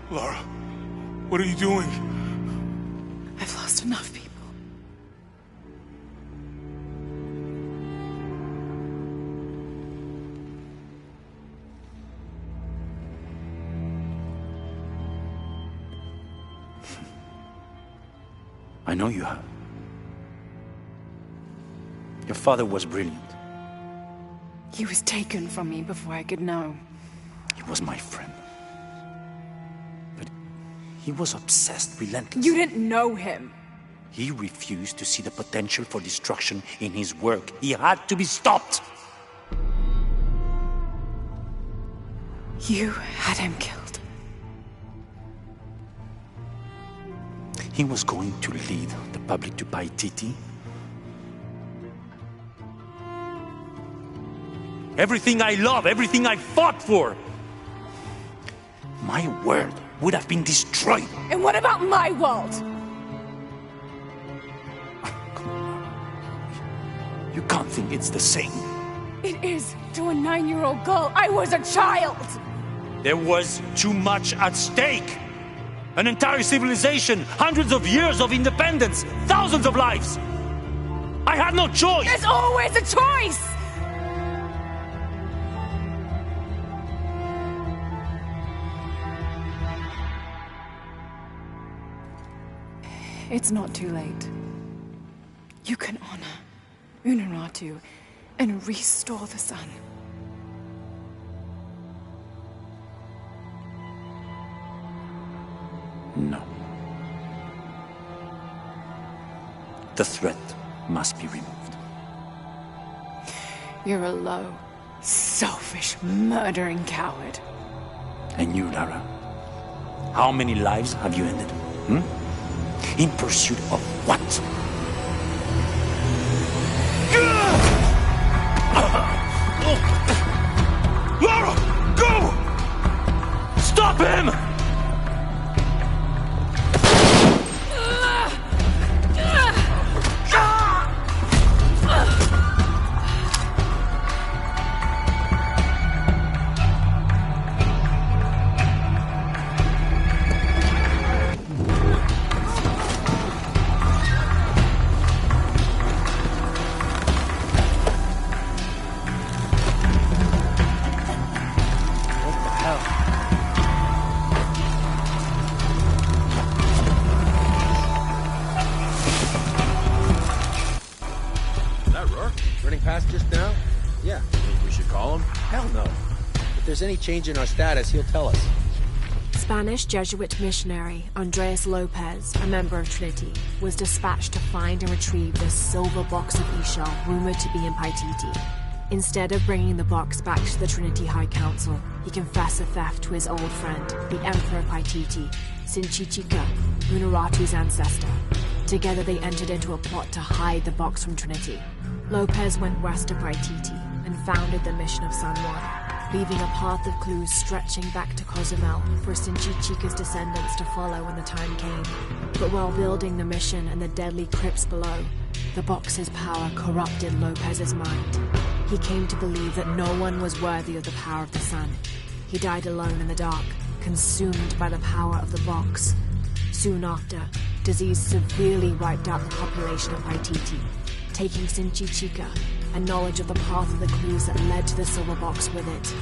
Lara, what are you doing? I've lost enough people. I know you have. Your father was brilliant. He was taken from me before I could know. He was my friend. But he was obsessed, relentless. You didn't know him. He refused to see the potential for destruction in his work. He had to be stopped. You had him killed. He was going to lead the public to Paititi. Everything I love, everything I fought for. My world would have been destroyed. And what about my world? You can't think it's the same. It is to a 9-year-old girl. I was a child. There was too much at stake. An entire civilization, hundreds of years of independence, thousands of lives. I had no choice. There's always a choice. It's not too late. You can honor Unuratu and restore the sun. No. The threat must be removed. You're a low, selfish, murdering coward. And you, Lara? How many lives have you ended? In pursuit of what? Lara! Go! Stop him! Any change in our status, he'll tell us. Spanish Jesuit missionary Andres Lopez, a member of Trinity, was dispatched to find and retrieve the silver box of Ixchel, rumored to be in Paititi. Instead of bringing the box back to the Trinity High Council, he confessed the theft to his old friend, the Emperor of Paititi, Sinchichika, Unuratu's ancestor. Together they entered into a plot to hide the box from Trinity. Lopez went west of Paititi and founded the mission of San Juan, leaving a path of clues stretching back to Cozumel for Sinchichika's descendants to follow when the time came. But while building the mission and the deadly crypts below, the box's power corrupted Lopez's mind. He came to believe that no one was worthy of the power of the sun. He died alone in the dark, consumed by the power of the box. Soon after, disease severely wiped out the population of Paititi, taking Sinchichika and knowledge of the path of the clues that led to the silver box with it.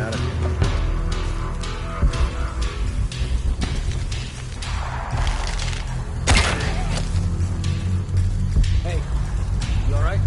out of here. Hey, you alright?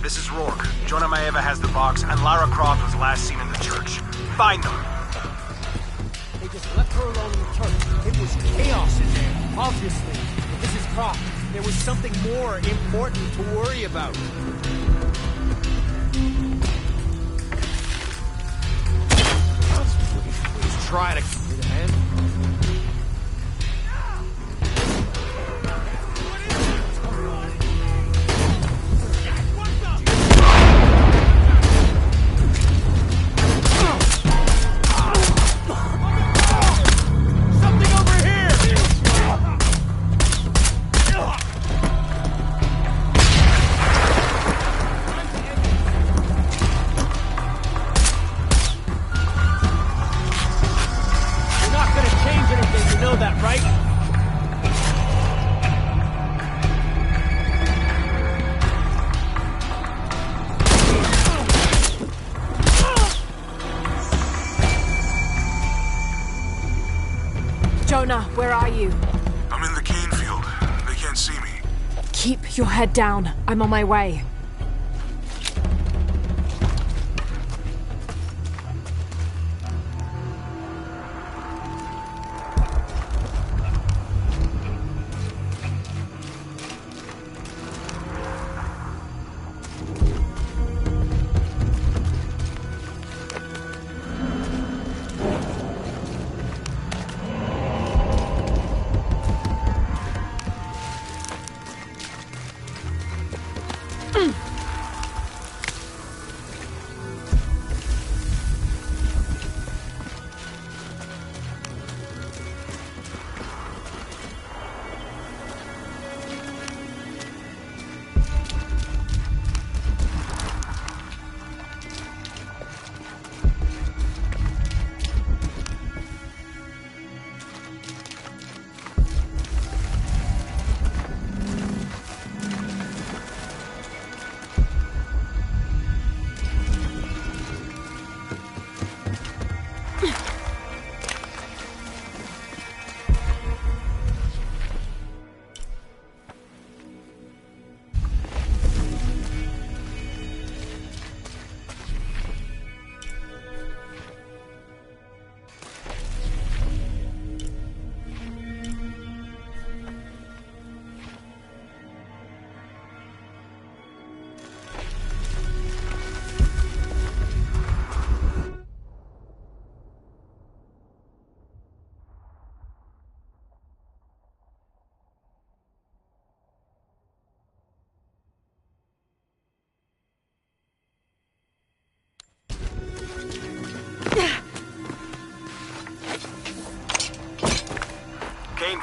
This is Rourke. Jonah Maeva has the box, and Lara Croft was last seen in the church. Find them! They just left her alone in the church. It was chaos in there, obviously. But this is Croft. There was something more important to worry about. Please try to keep it, man. Jonah, where are you? I'm in the cane field. They can't see me. Keep your head down. I'm on my way.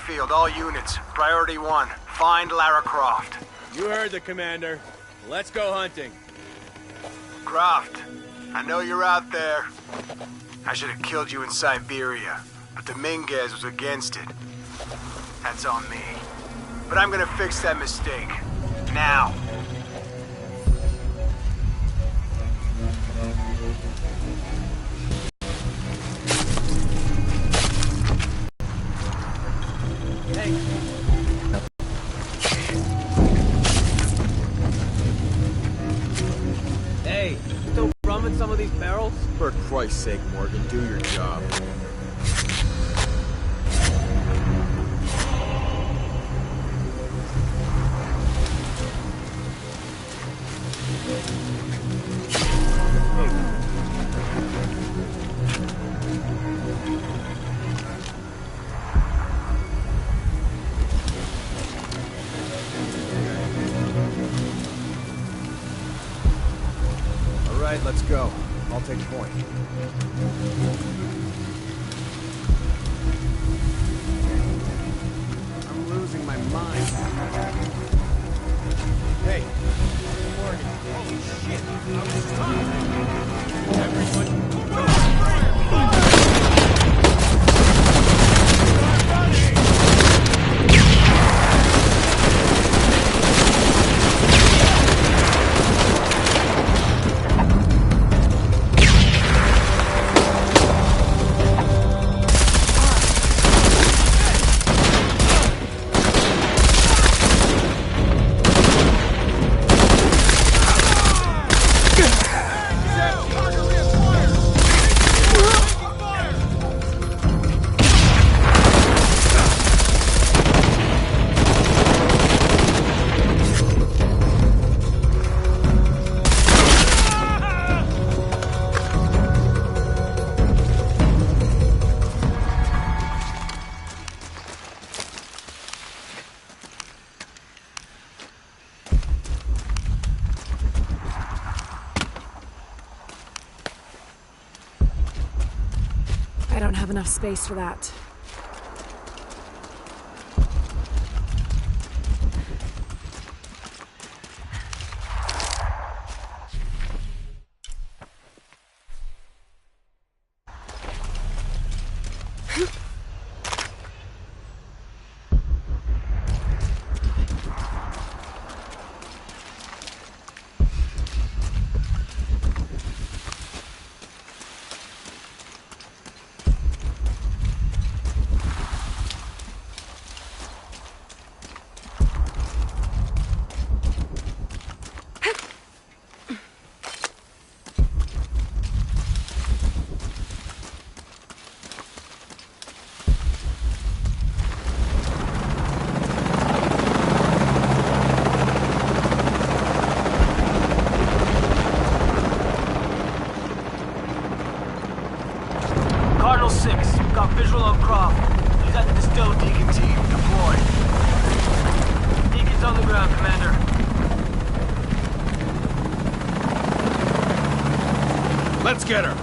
Springfield, all units. Priority 1. Find Lara Croft. You heard the commander. Let's go hunting. Croft, I know you're out there. I should have killed you in Siberia, but Dominguez was against it. That's on me. But I'm gonna fix that mistake. Now. Hey, still rum in some of these barrels? For Christ's sake, Morgan, do your job. All right, let's go. I'll take point. I'm losing my mind. Hey, Morgan. Holy shit. I was stunned. Everyone. I don't have enough space for that. Cardinal 6, got visual on Croft. He's at the distilled Deacon team, deployed. Deacon's on the ground, Commander. Let's get her.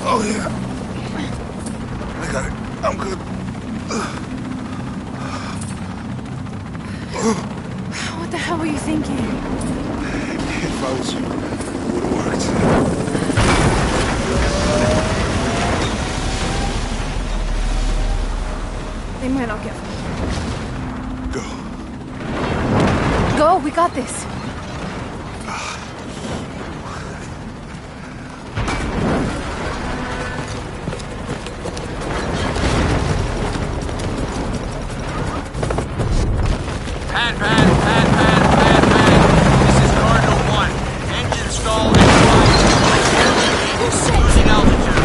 Oh, yeah. I got it. I'm good. What the hell were you thinking? If I was you, it would have worked. They might not get Go. Go, we got this. This is Cardinal 1. Engine stalled and flying. Losing altitude.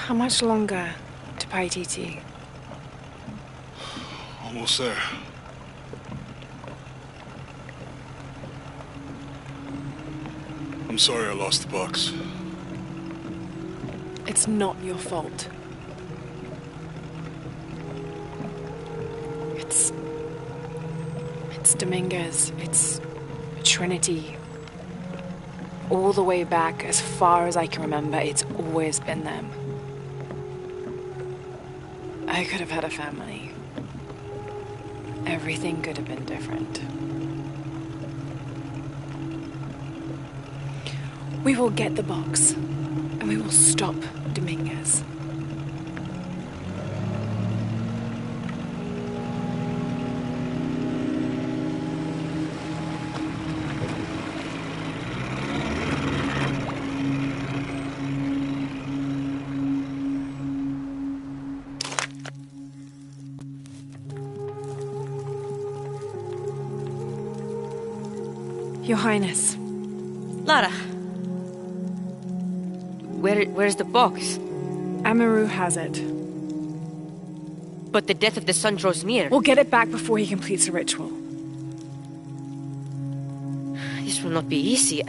How much longer to Paititi? Almost there. I'm sorry I lost the box. It's not your fault. It's Dominguez. It's Trinity. All the way back, as far as I can remember, it's always been them. I could have had a family. Everything could have been different. We will get the box, and we will stop Dominguez. Your Highness. Lara. Where's the box? Amaru has it. But the death of the sun draws near. We'll get it back before he completes the ritual. This will not be easy.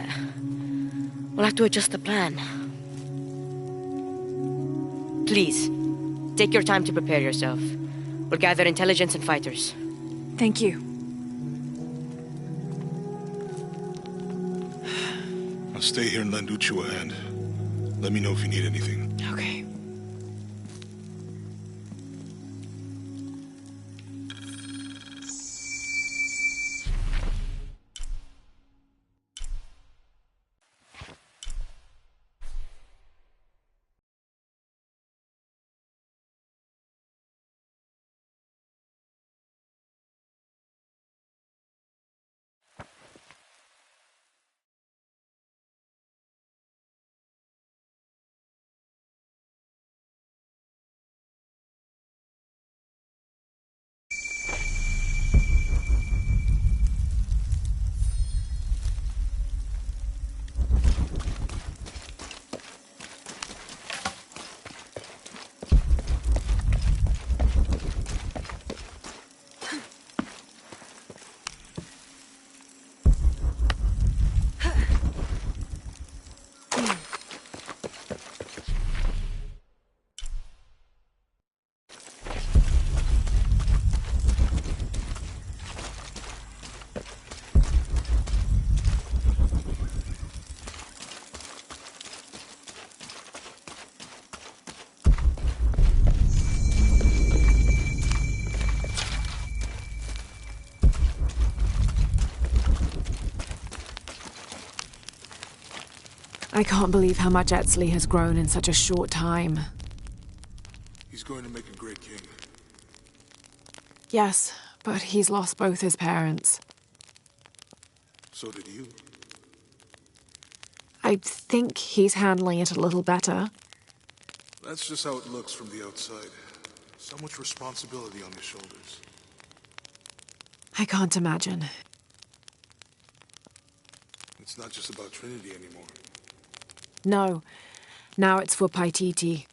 We'll have to adjust the plan. Please, take your time to prepare yourself. We'll gather intelligence and fighters. Thank you. I'll stay here and lend Uchu a hand. Let me know if you need anything. Okay. I can't believe how much Etzli has grown in such a short time. He's going to make a great king. Yes, but he's lost both his parents. So did you. I think he's handling it a little better. That's just how it looks from the outside. So much responsibility on his shoulders. I can't imagine. It's not just about Trinity anymore. No. Now it's for Paititi.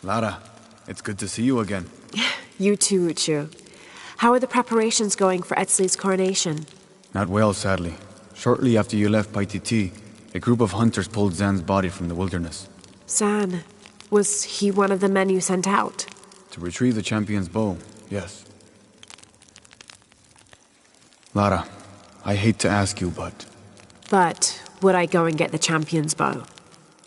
Lara, it's good to see you again. You too, Uchu. How are the preparations going for Etzli's coronation? Not well, sadly. Shortly after you left Paititi, a group of hunters pulled Zan's body from the wilderness. Zan, was he one of the men you sent out? To retrieve the champion's bow, yes. Lara, I hate to ask you, but... But would I go and get the champion's bow?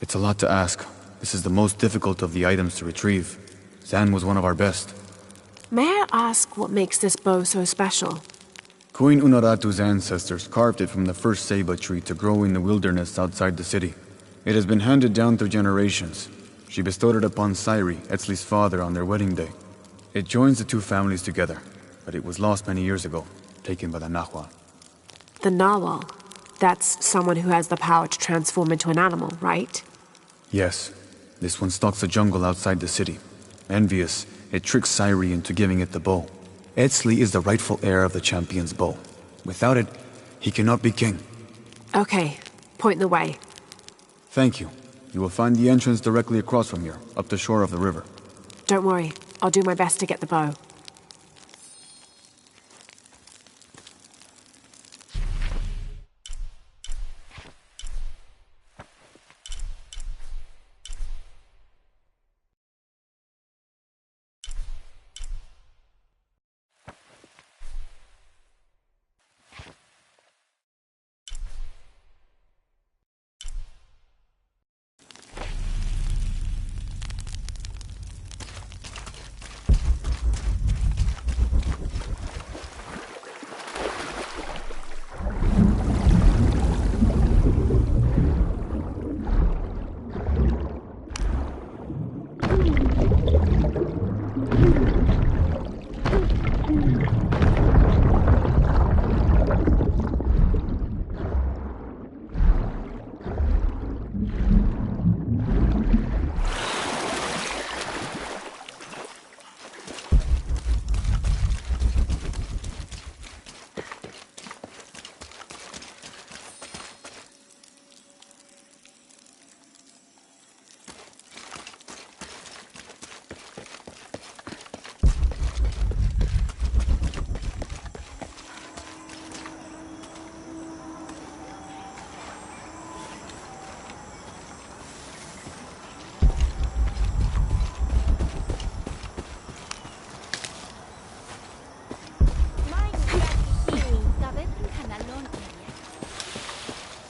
It's a lot to ask. This is the most difficult of the items to retrieve. Zan was one of our best. May I ask what makes this bow so special? Queen Unuratu's ancestors carved it from the first ceiba tree to grow in the wilderness outside the city. It has been handed down through generations. She bestowed it upon Sairi, Etzli's father, on their wedding day. It joins the two families together, but it was lost many years ago, taken by the Nahual. The Nahual? That's someone who has the power to transform into an animal, right? Yes. This one stalks the jungle outside the city. Envious, it tricks Sairi into giving it the bow. Etzli is the rightful heir of the champion's bow. Without it, he cannot be king. Okay, point the way. Thank you. You will find the entrance directly across from here, up the shore of the river. Don't worry, I'll do my best to get the bow.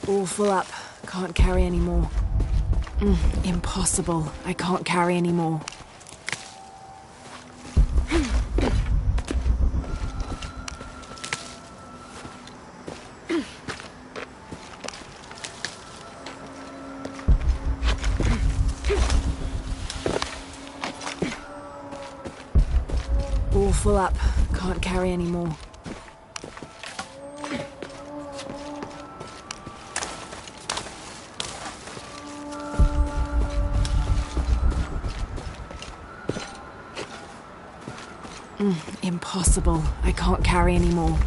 All full up. Can't carry any more. Impossible. I can't carry any more. All full up. Can't carry any more. Impossible. I can't carry any more.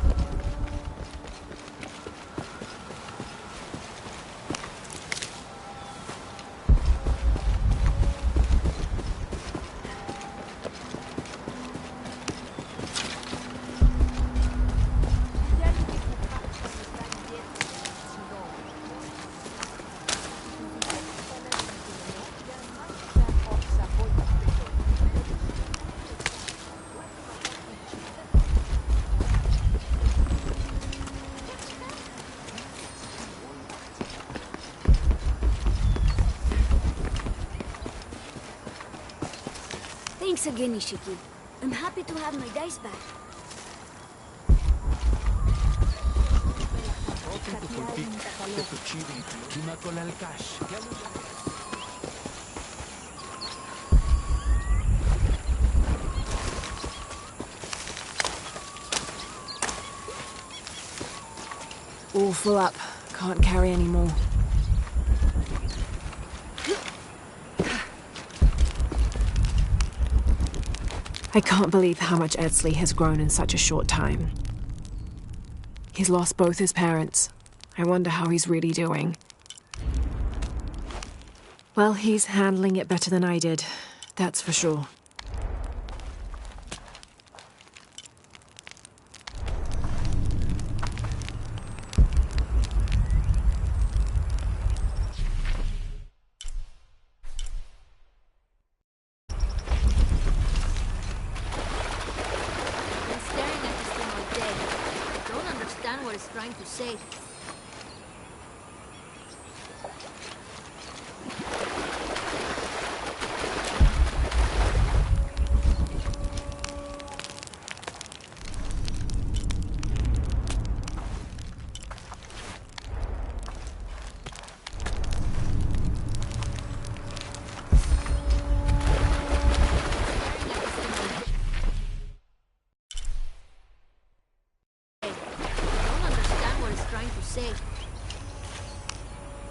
Thanks again, Ishiki. I'm happy to have my dice back. All full up. Can't carry any more. I can't believe how much Edsli has grown in such a short time. He's lost both his parents. I wonder how he's really doing. Well, he's handling it better than I did. That's for sure.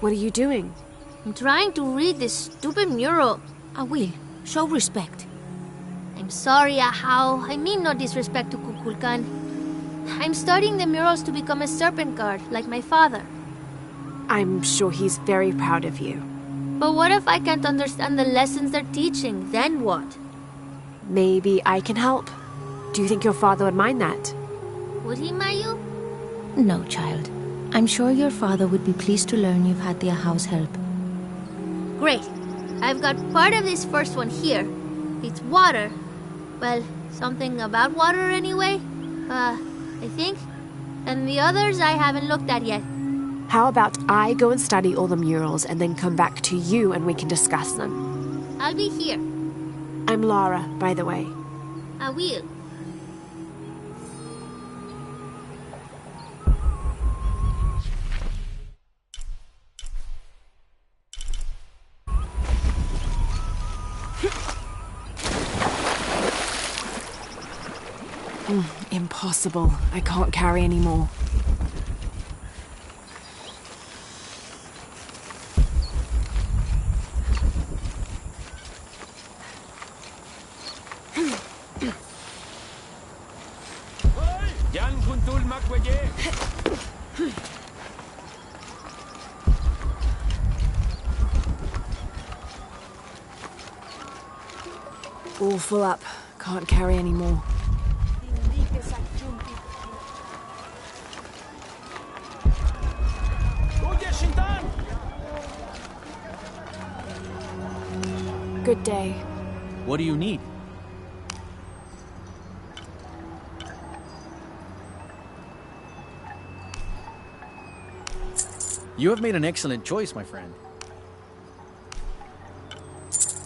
What are you doing? I'm trying to read this stupid mural. I will. Show respect. I'm sorry, Ahau. I mean no disrespect to Kukulkan. I'm studying the murals to become a serpent guard, like my father. I'm sure he's very proud of you. But what if I can't understand the lessons they're teaching? Then what? Maybe I can help. Do you think your father would mind that? Would he, Mayu? No, child. I'm sure your father would be pleased to learn you've had the Ahau's help. Great. I've got part of this first one here. It's water. Well, something about water anyway. I think. And the others I haven't looked at yet. How about I go and study all the murals and then come back to you and we can discuss them? I'll be here. I'm Lara, by the way. I will. Impossible. I can't carry any more. All full up. Can't carry any more. Good day. What do you need? You have made an excellent choice, my friend.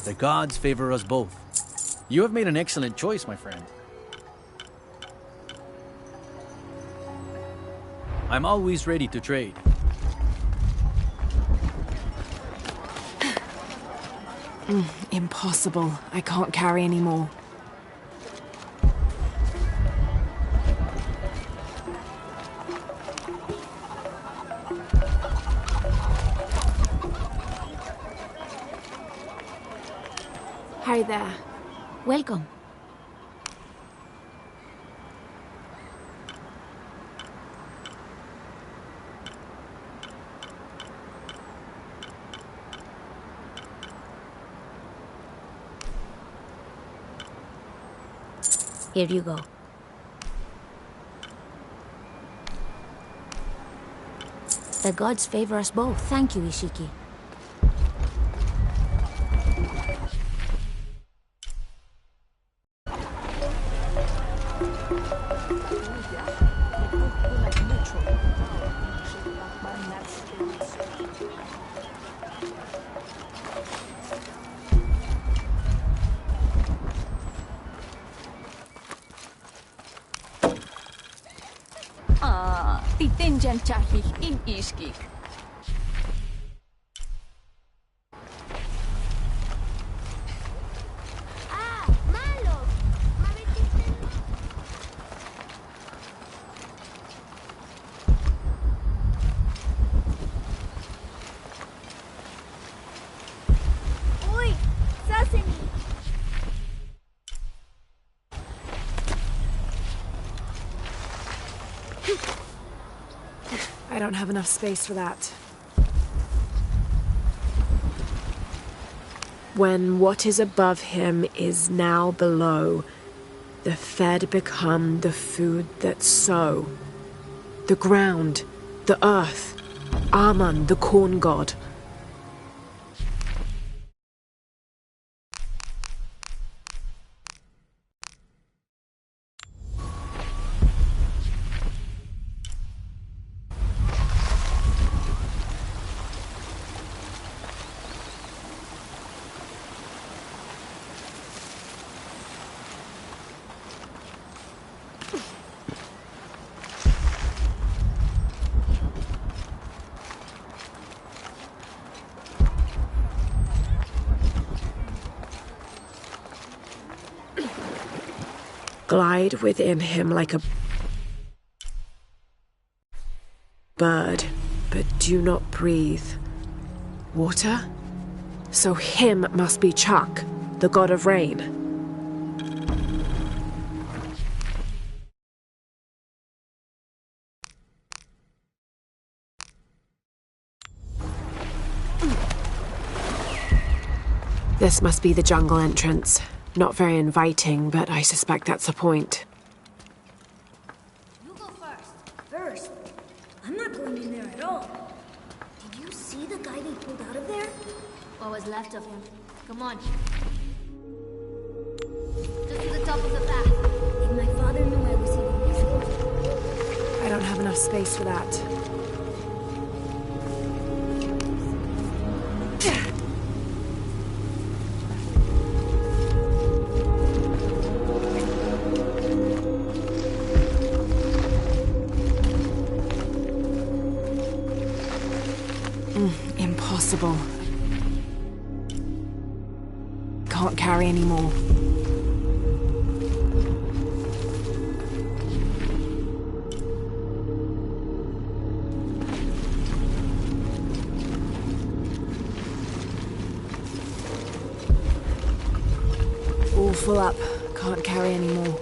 The gods favor us both. You have made an excellent choice, my friend. I'm always ready to trade. Impossible. I can't carry any more. Hi there. Welcome. Here you go. The gods favor us both. Thank you, Ishiki. Titinjan chahik in ishkik. Oi, Sasini! I don't have enough space for that. When what is above him is now below, the fed become the food that sow. The ground, the earth, Amun, the corn god. Glide within him like a bird, but do not breathe. Water? So him must be Chak, the god of rain. This must be the jungle entrance. Not very inviting, but I suspect that's the point. You go first. First? I'm not going in there at all. Did you see the guy they pulled out of there? What was left of him? Come on. Just to the top of the path. If my father knew I was eating this. I don't have enough space for that. Impossible. Can't carry anymore. All full up. Can't carry anymore.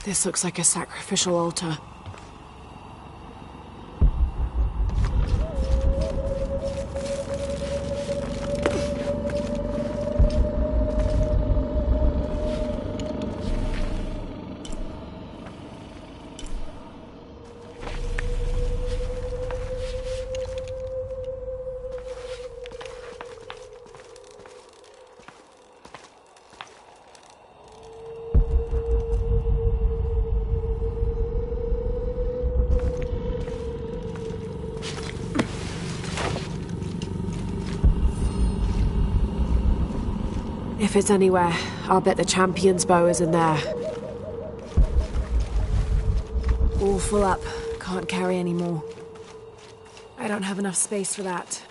This looks like a sacrificial altar. If it's anywhere, I'll bet the champion's bow is in there. All full up. Can't carry anymore. I don't have enough space for that.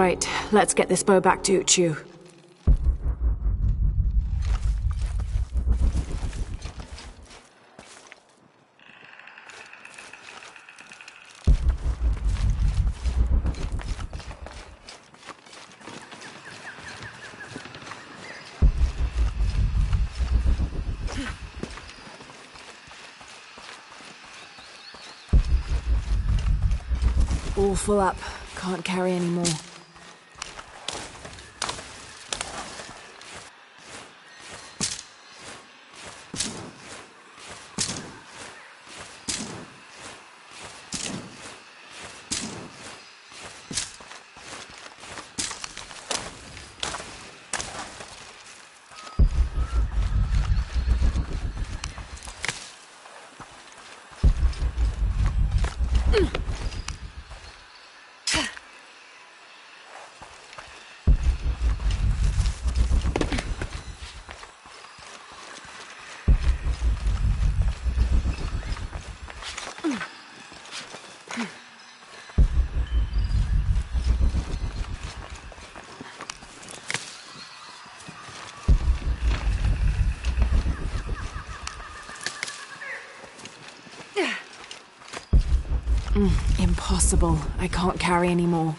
right, let's get this bow back to Uchu. All full up. Can't carry any more. Impossible. I can't carry any more.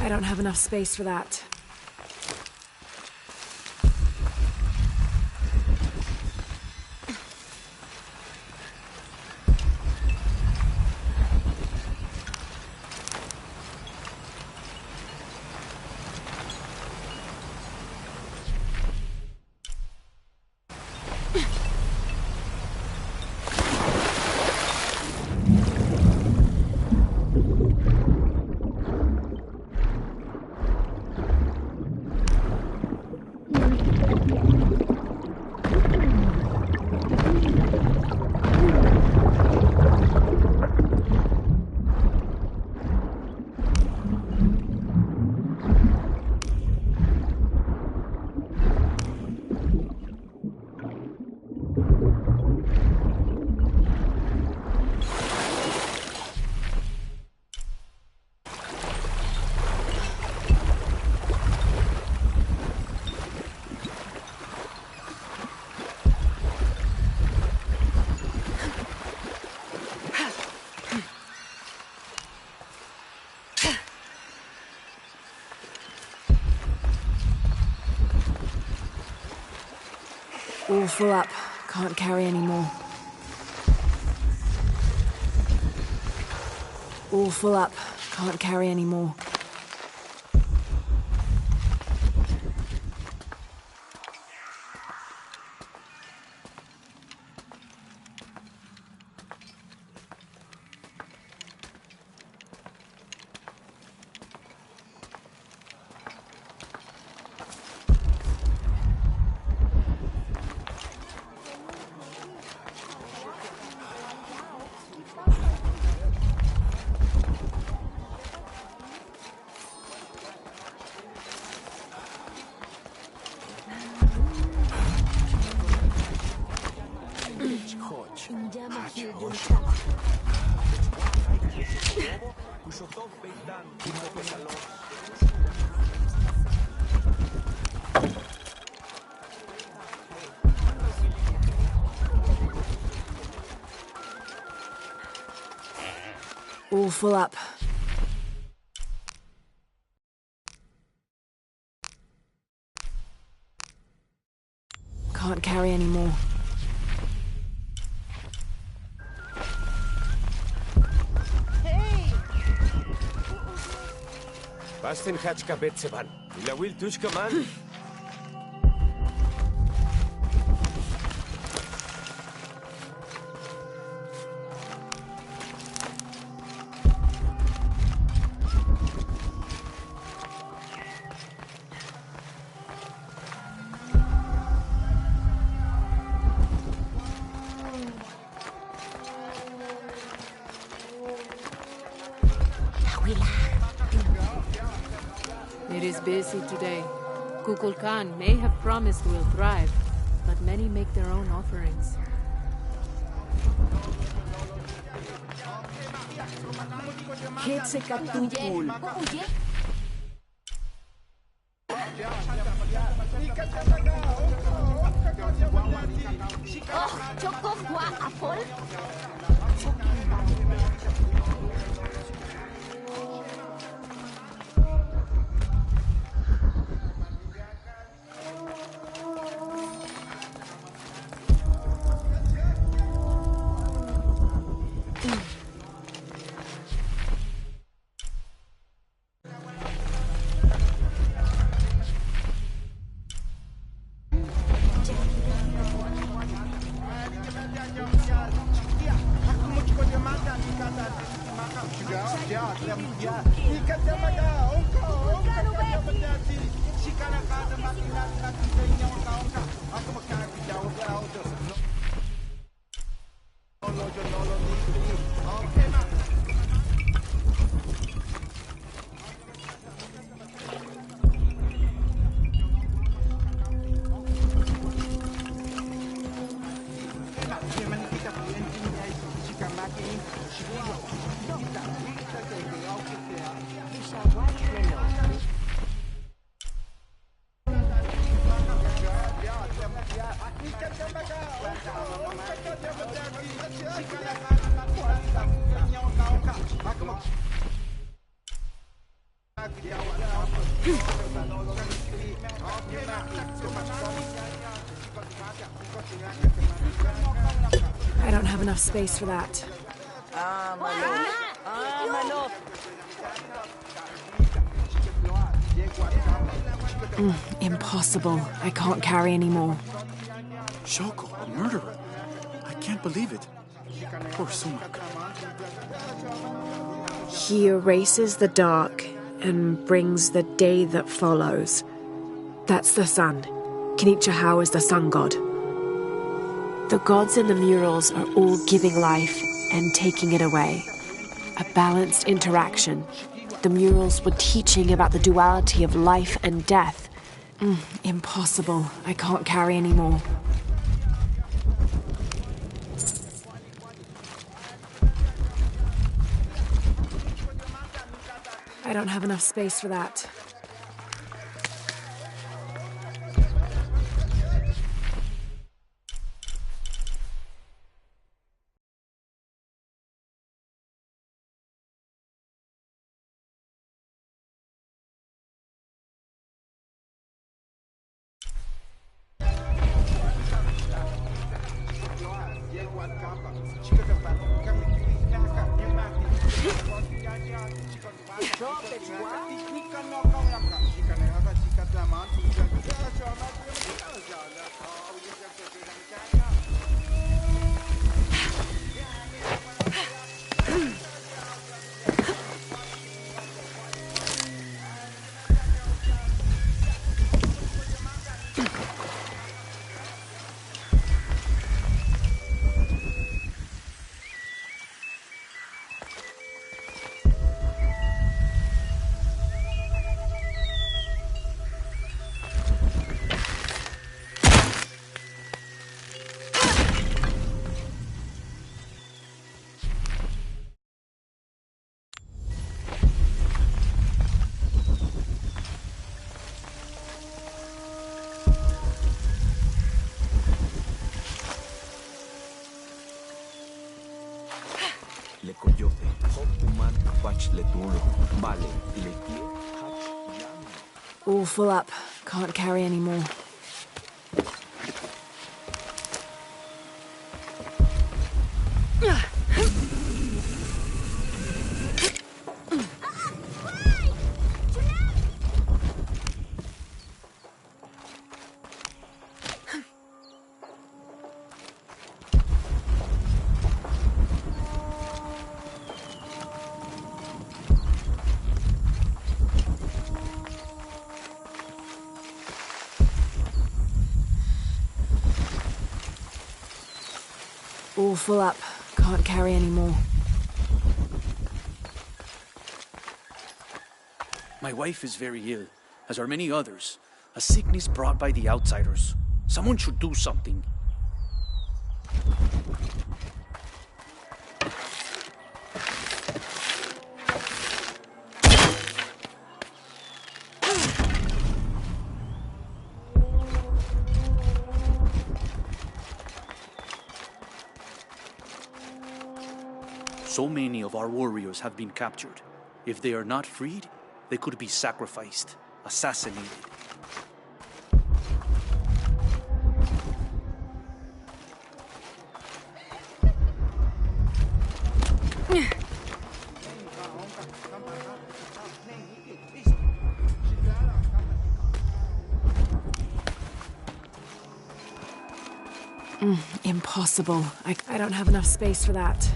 I don't have enough space for that. All full up. Can't carry any more. All full up. Can't carry any more. All full up. Can't carry any more. Bastin Hachka Betseban. La will Tushka man. It is busy today. Kukulkan may have promised we'll thrive, but many make their own offerings. Oh, choco apple. I don't have enough space for that. Impossible. I can't carry anymore. Shoko, a murderer. I can't believe it. Poor Sumak. He erases the dark and brings the day that follows. That's the sun. Kenichahau is the sun god. The gods in the murals are all giving life and taking it away. A balanced interaction. The murals were teaching about the duality of life and death. Impossible. I can't carry anymore. I don't have enough space for that. All full up. Can't carry anymore. All full up. Can't carry anymore. My wife is very ill, as are many others. A sickness brought by the outsiders. Someone should do something. So many of our warriors have been captured. If they are not freed, they could be sacrificed, assassinated. Impossible. I don't have enough space for that.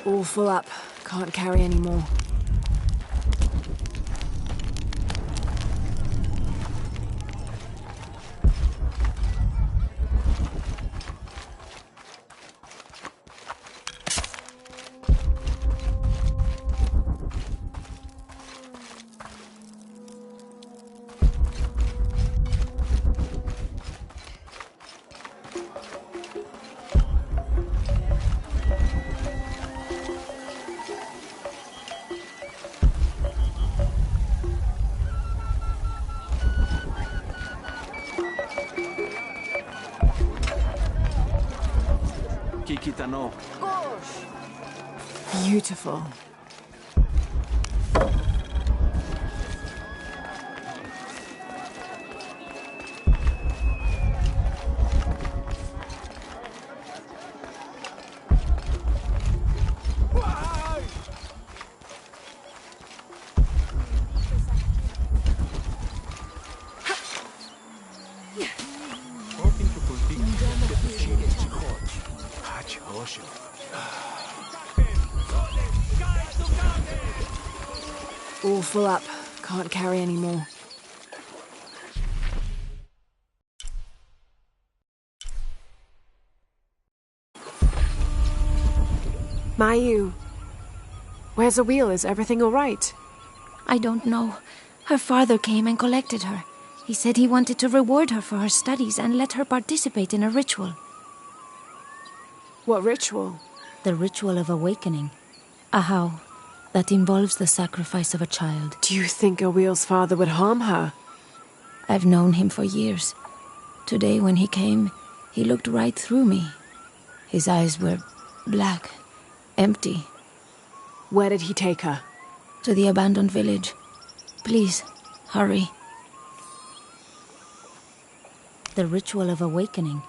All full up. Can't carry any more. Kikitano. Beautiful. All full up. Can't carry any more. Mayu, where's the wheel? Is everything all right? I don't know. Her father came and collected her. He said he wanted to reward her for her studies and let her participate in a ritual. What ritual? The ritual of awakening. Ahau. That involves the sacrifice of a child. Do you think Awil's father would harm her? I've known him for years. Today when he came, he looked right through me. His eyes were black, empty. Where did he take her? To the abandoned village. Please, hurry. The ritual of awakening.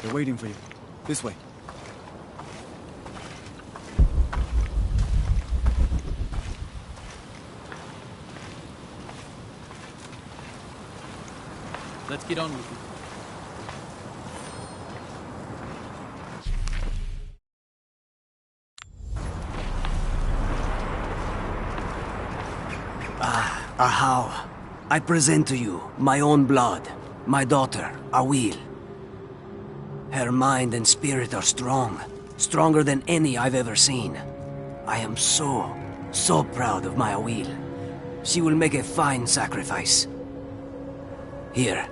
They're waiting for you. This way. Let's get on with it. Ahau. I present to you my own blood, my daughter, Awil. Her mind and spirit are strong, stronger than any I've ever seen. I am so proud of my Awil. She will make a fine sacrifice. Here,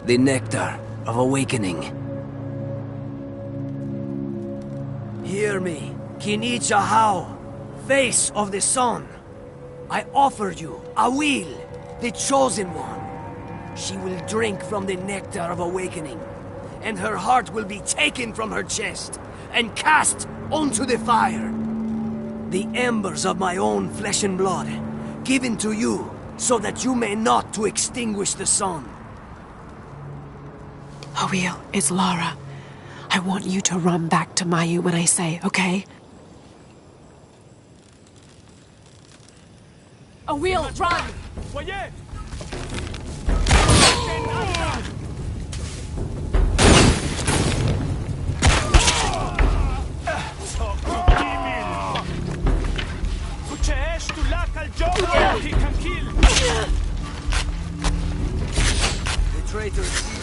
the nectar of awakening. Hear me, Kinich Ahau, face of the sun. I offer you Awil, the chosen one. She will drink from the nectar of awakening, and her heart will be taken from her chest and cast onto the fire. The embers of my own flesh and blood, given to you so that you may not to extinguish the sun. Awil, it's Lara. I want you to run back to Mayu when I say, okay? Awil, run! The traitor is here.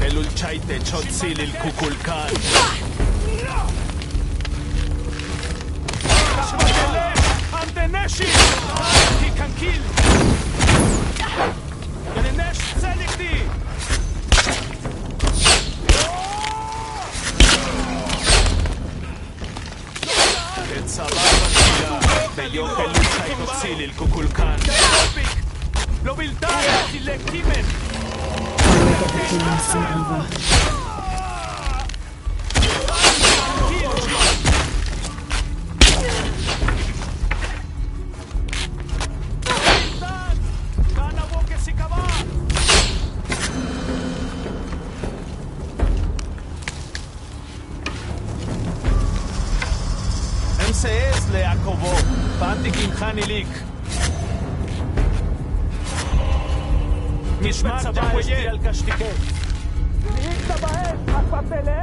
Elulchaite Chotzil il Kukulkan. Anteneshi! He can kill! Ganesh Selikti! Etzababa Beyo Elulchai Chotzil il Kukulkan. Lo Viltara Silekimen! Get the kingdom soon over. MCS le Akobo, Pantikin Hanilik. Mishmat Zabaye al Kashtike. Nita Bae, Akpapele.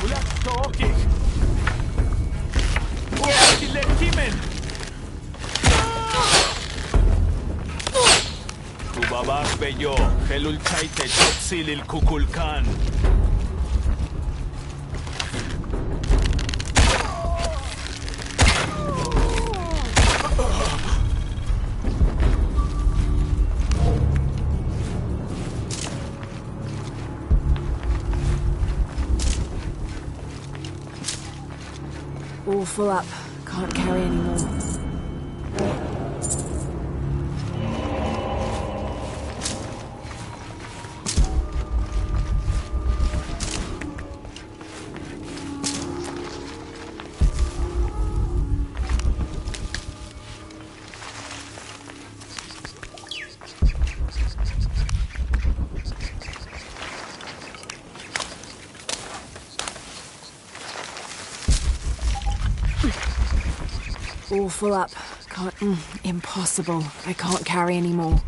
Ulak Toki. Uakile Kimen. Ubabak Beyo, Helul Chaite Chotzil il Kukulkan. All full up. Can't carry any more. All full up. Can't... impossible. I can't carry any more.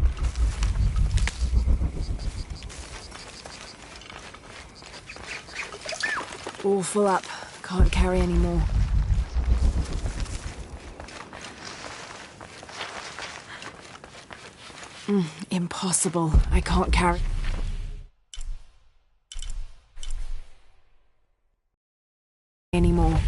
All full up. Can't carry any more. Impossible. I can't carry... anymore.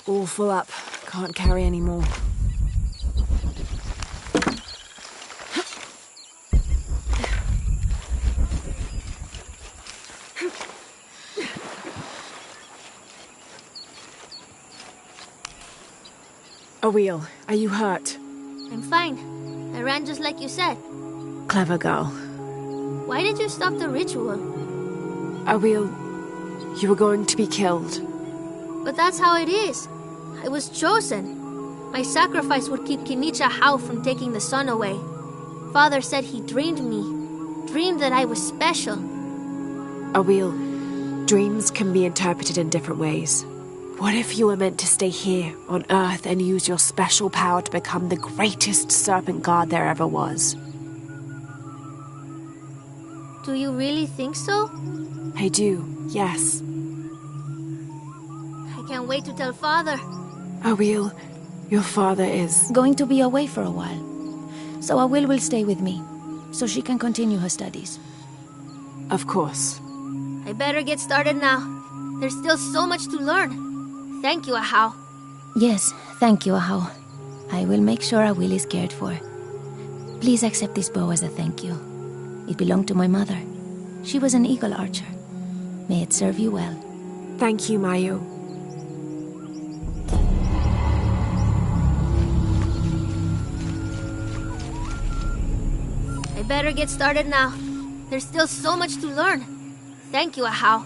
All full up. Can't carry any more. Awil, are you hurt? I'm fine. I ran just like you said. Clever girl. Why did you stop the ritual? Awil, you were going to be killed. But that's how it is. I was chosen. My sacrifice would keep Kinicha Hau from taking the sun away. Father said he dreamed me. Dreamed that I was special. Awil, dreams can be interpreted in different ways. What if you were meant to stay here, on Earth, and use your special power to become the greatest serpent god there ever was? Do you really think so? I do, yes. I can't wait to tell Father. Awil, your father is... going to be away for a while. So Awil will stay with me, so she can continue her studies. Of course. I better get started now. There's still so much to learn. Thank you, Ahau. Yes, thank you, Ahau. I will make sure Awil is cared for. Please accept this bow as a thank you. It belonged to my mother. She was an eagle archer. May it serve you well. Thank you, Mayu. I better get started now. There's still so much to learn. Thank you, Ahau.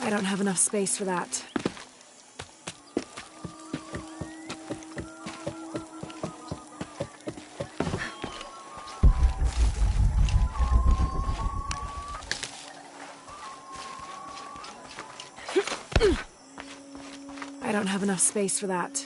I don't have enough space for that. I don't have enough space for that.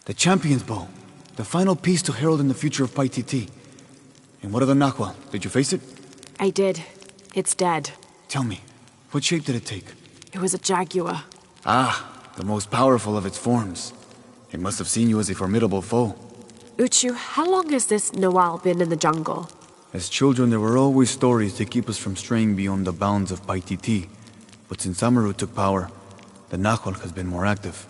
The Champion's Bow. The final piece to herald in the future of Paititi. And what of the Nahual? Did you face it? I did. It's dead. Tell me, what shape did it take? It was a jaguar. Ah, the most powerful of its forms. It must have seen you as a formidable foe. Uchu, how long has this Nahual been in the jungle? As children, there were always stories to keep us from straying beyond the bounds of Paititi. But since Amaru took power, the Nahual has been more active.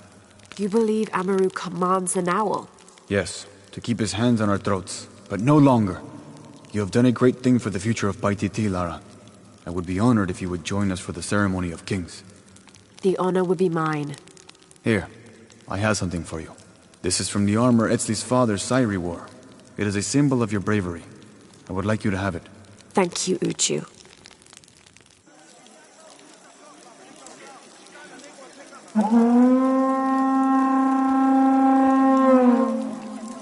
You believe Amaru commands the Nahual? Yes, to keep his hands on our throats, but no longer. You have done a great thing for the future of Paititi, Lara. I would be honored if you would join us for the ceremony of kings. The honor would be mine. Here, I have something for you. This is from the armor Etzli's father, Sairi, wore. It is a symbol of your bravery. I would like you to have it. Thank you, Uchu.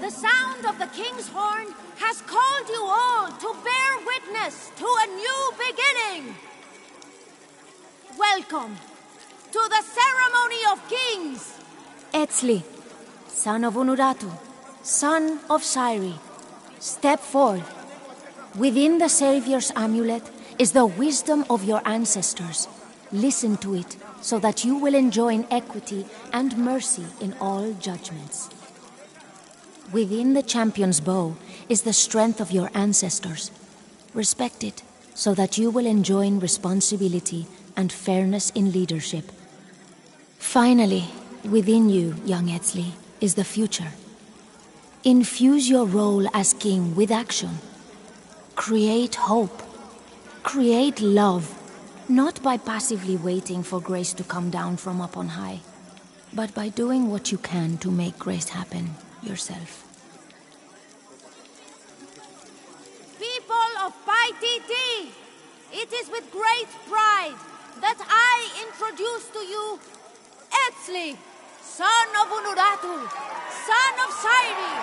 The sound of the king's horn has called you all to bear witness to a new beginning. Welcome to the ceremony of kings. Etzli, son of Unuratu, son of Sairi, step forward. Within the Savior's amulet is the wisdom of your ancestors. Listen to it so that you will enjoy equity and mercy in all judgments. Within the Champion's Bow is the strength of your ancestors. Respect it so that you will enjoy responsibility and fairness in leadership. Finally, within you, young Etzli, is the future. Infuse your role as king with action. Create hope. Create love. Not by passively waiting for grace to come down from up on high, but by doing what you can to make grace happen yourself. People of Paititi, it is with great pride that I introduce to you Etzli, son of Unuratu, son of Sairi,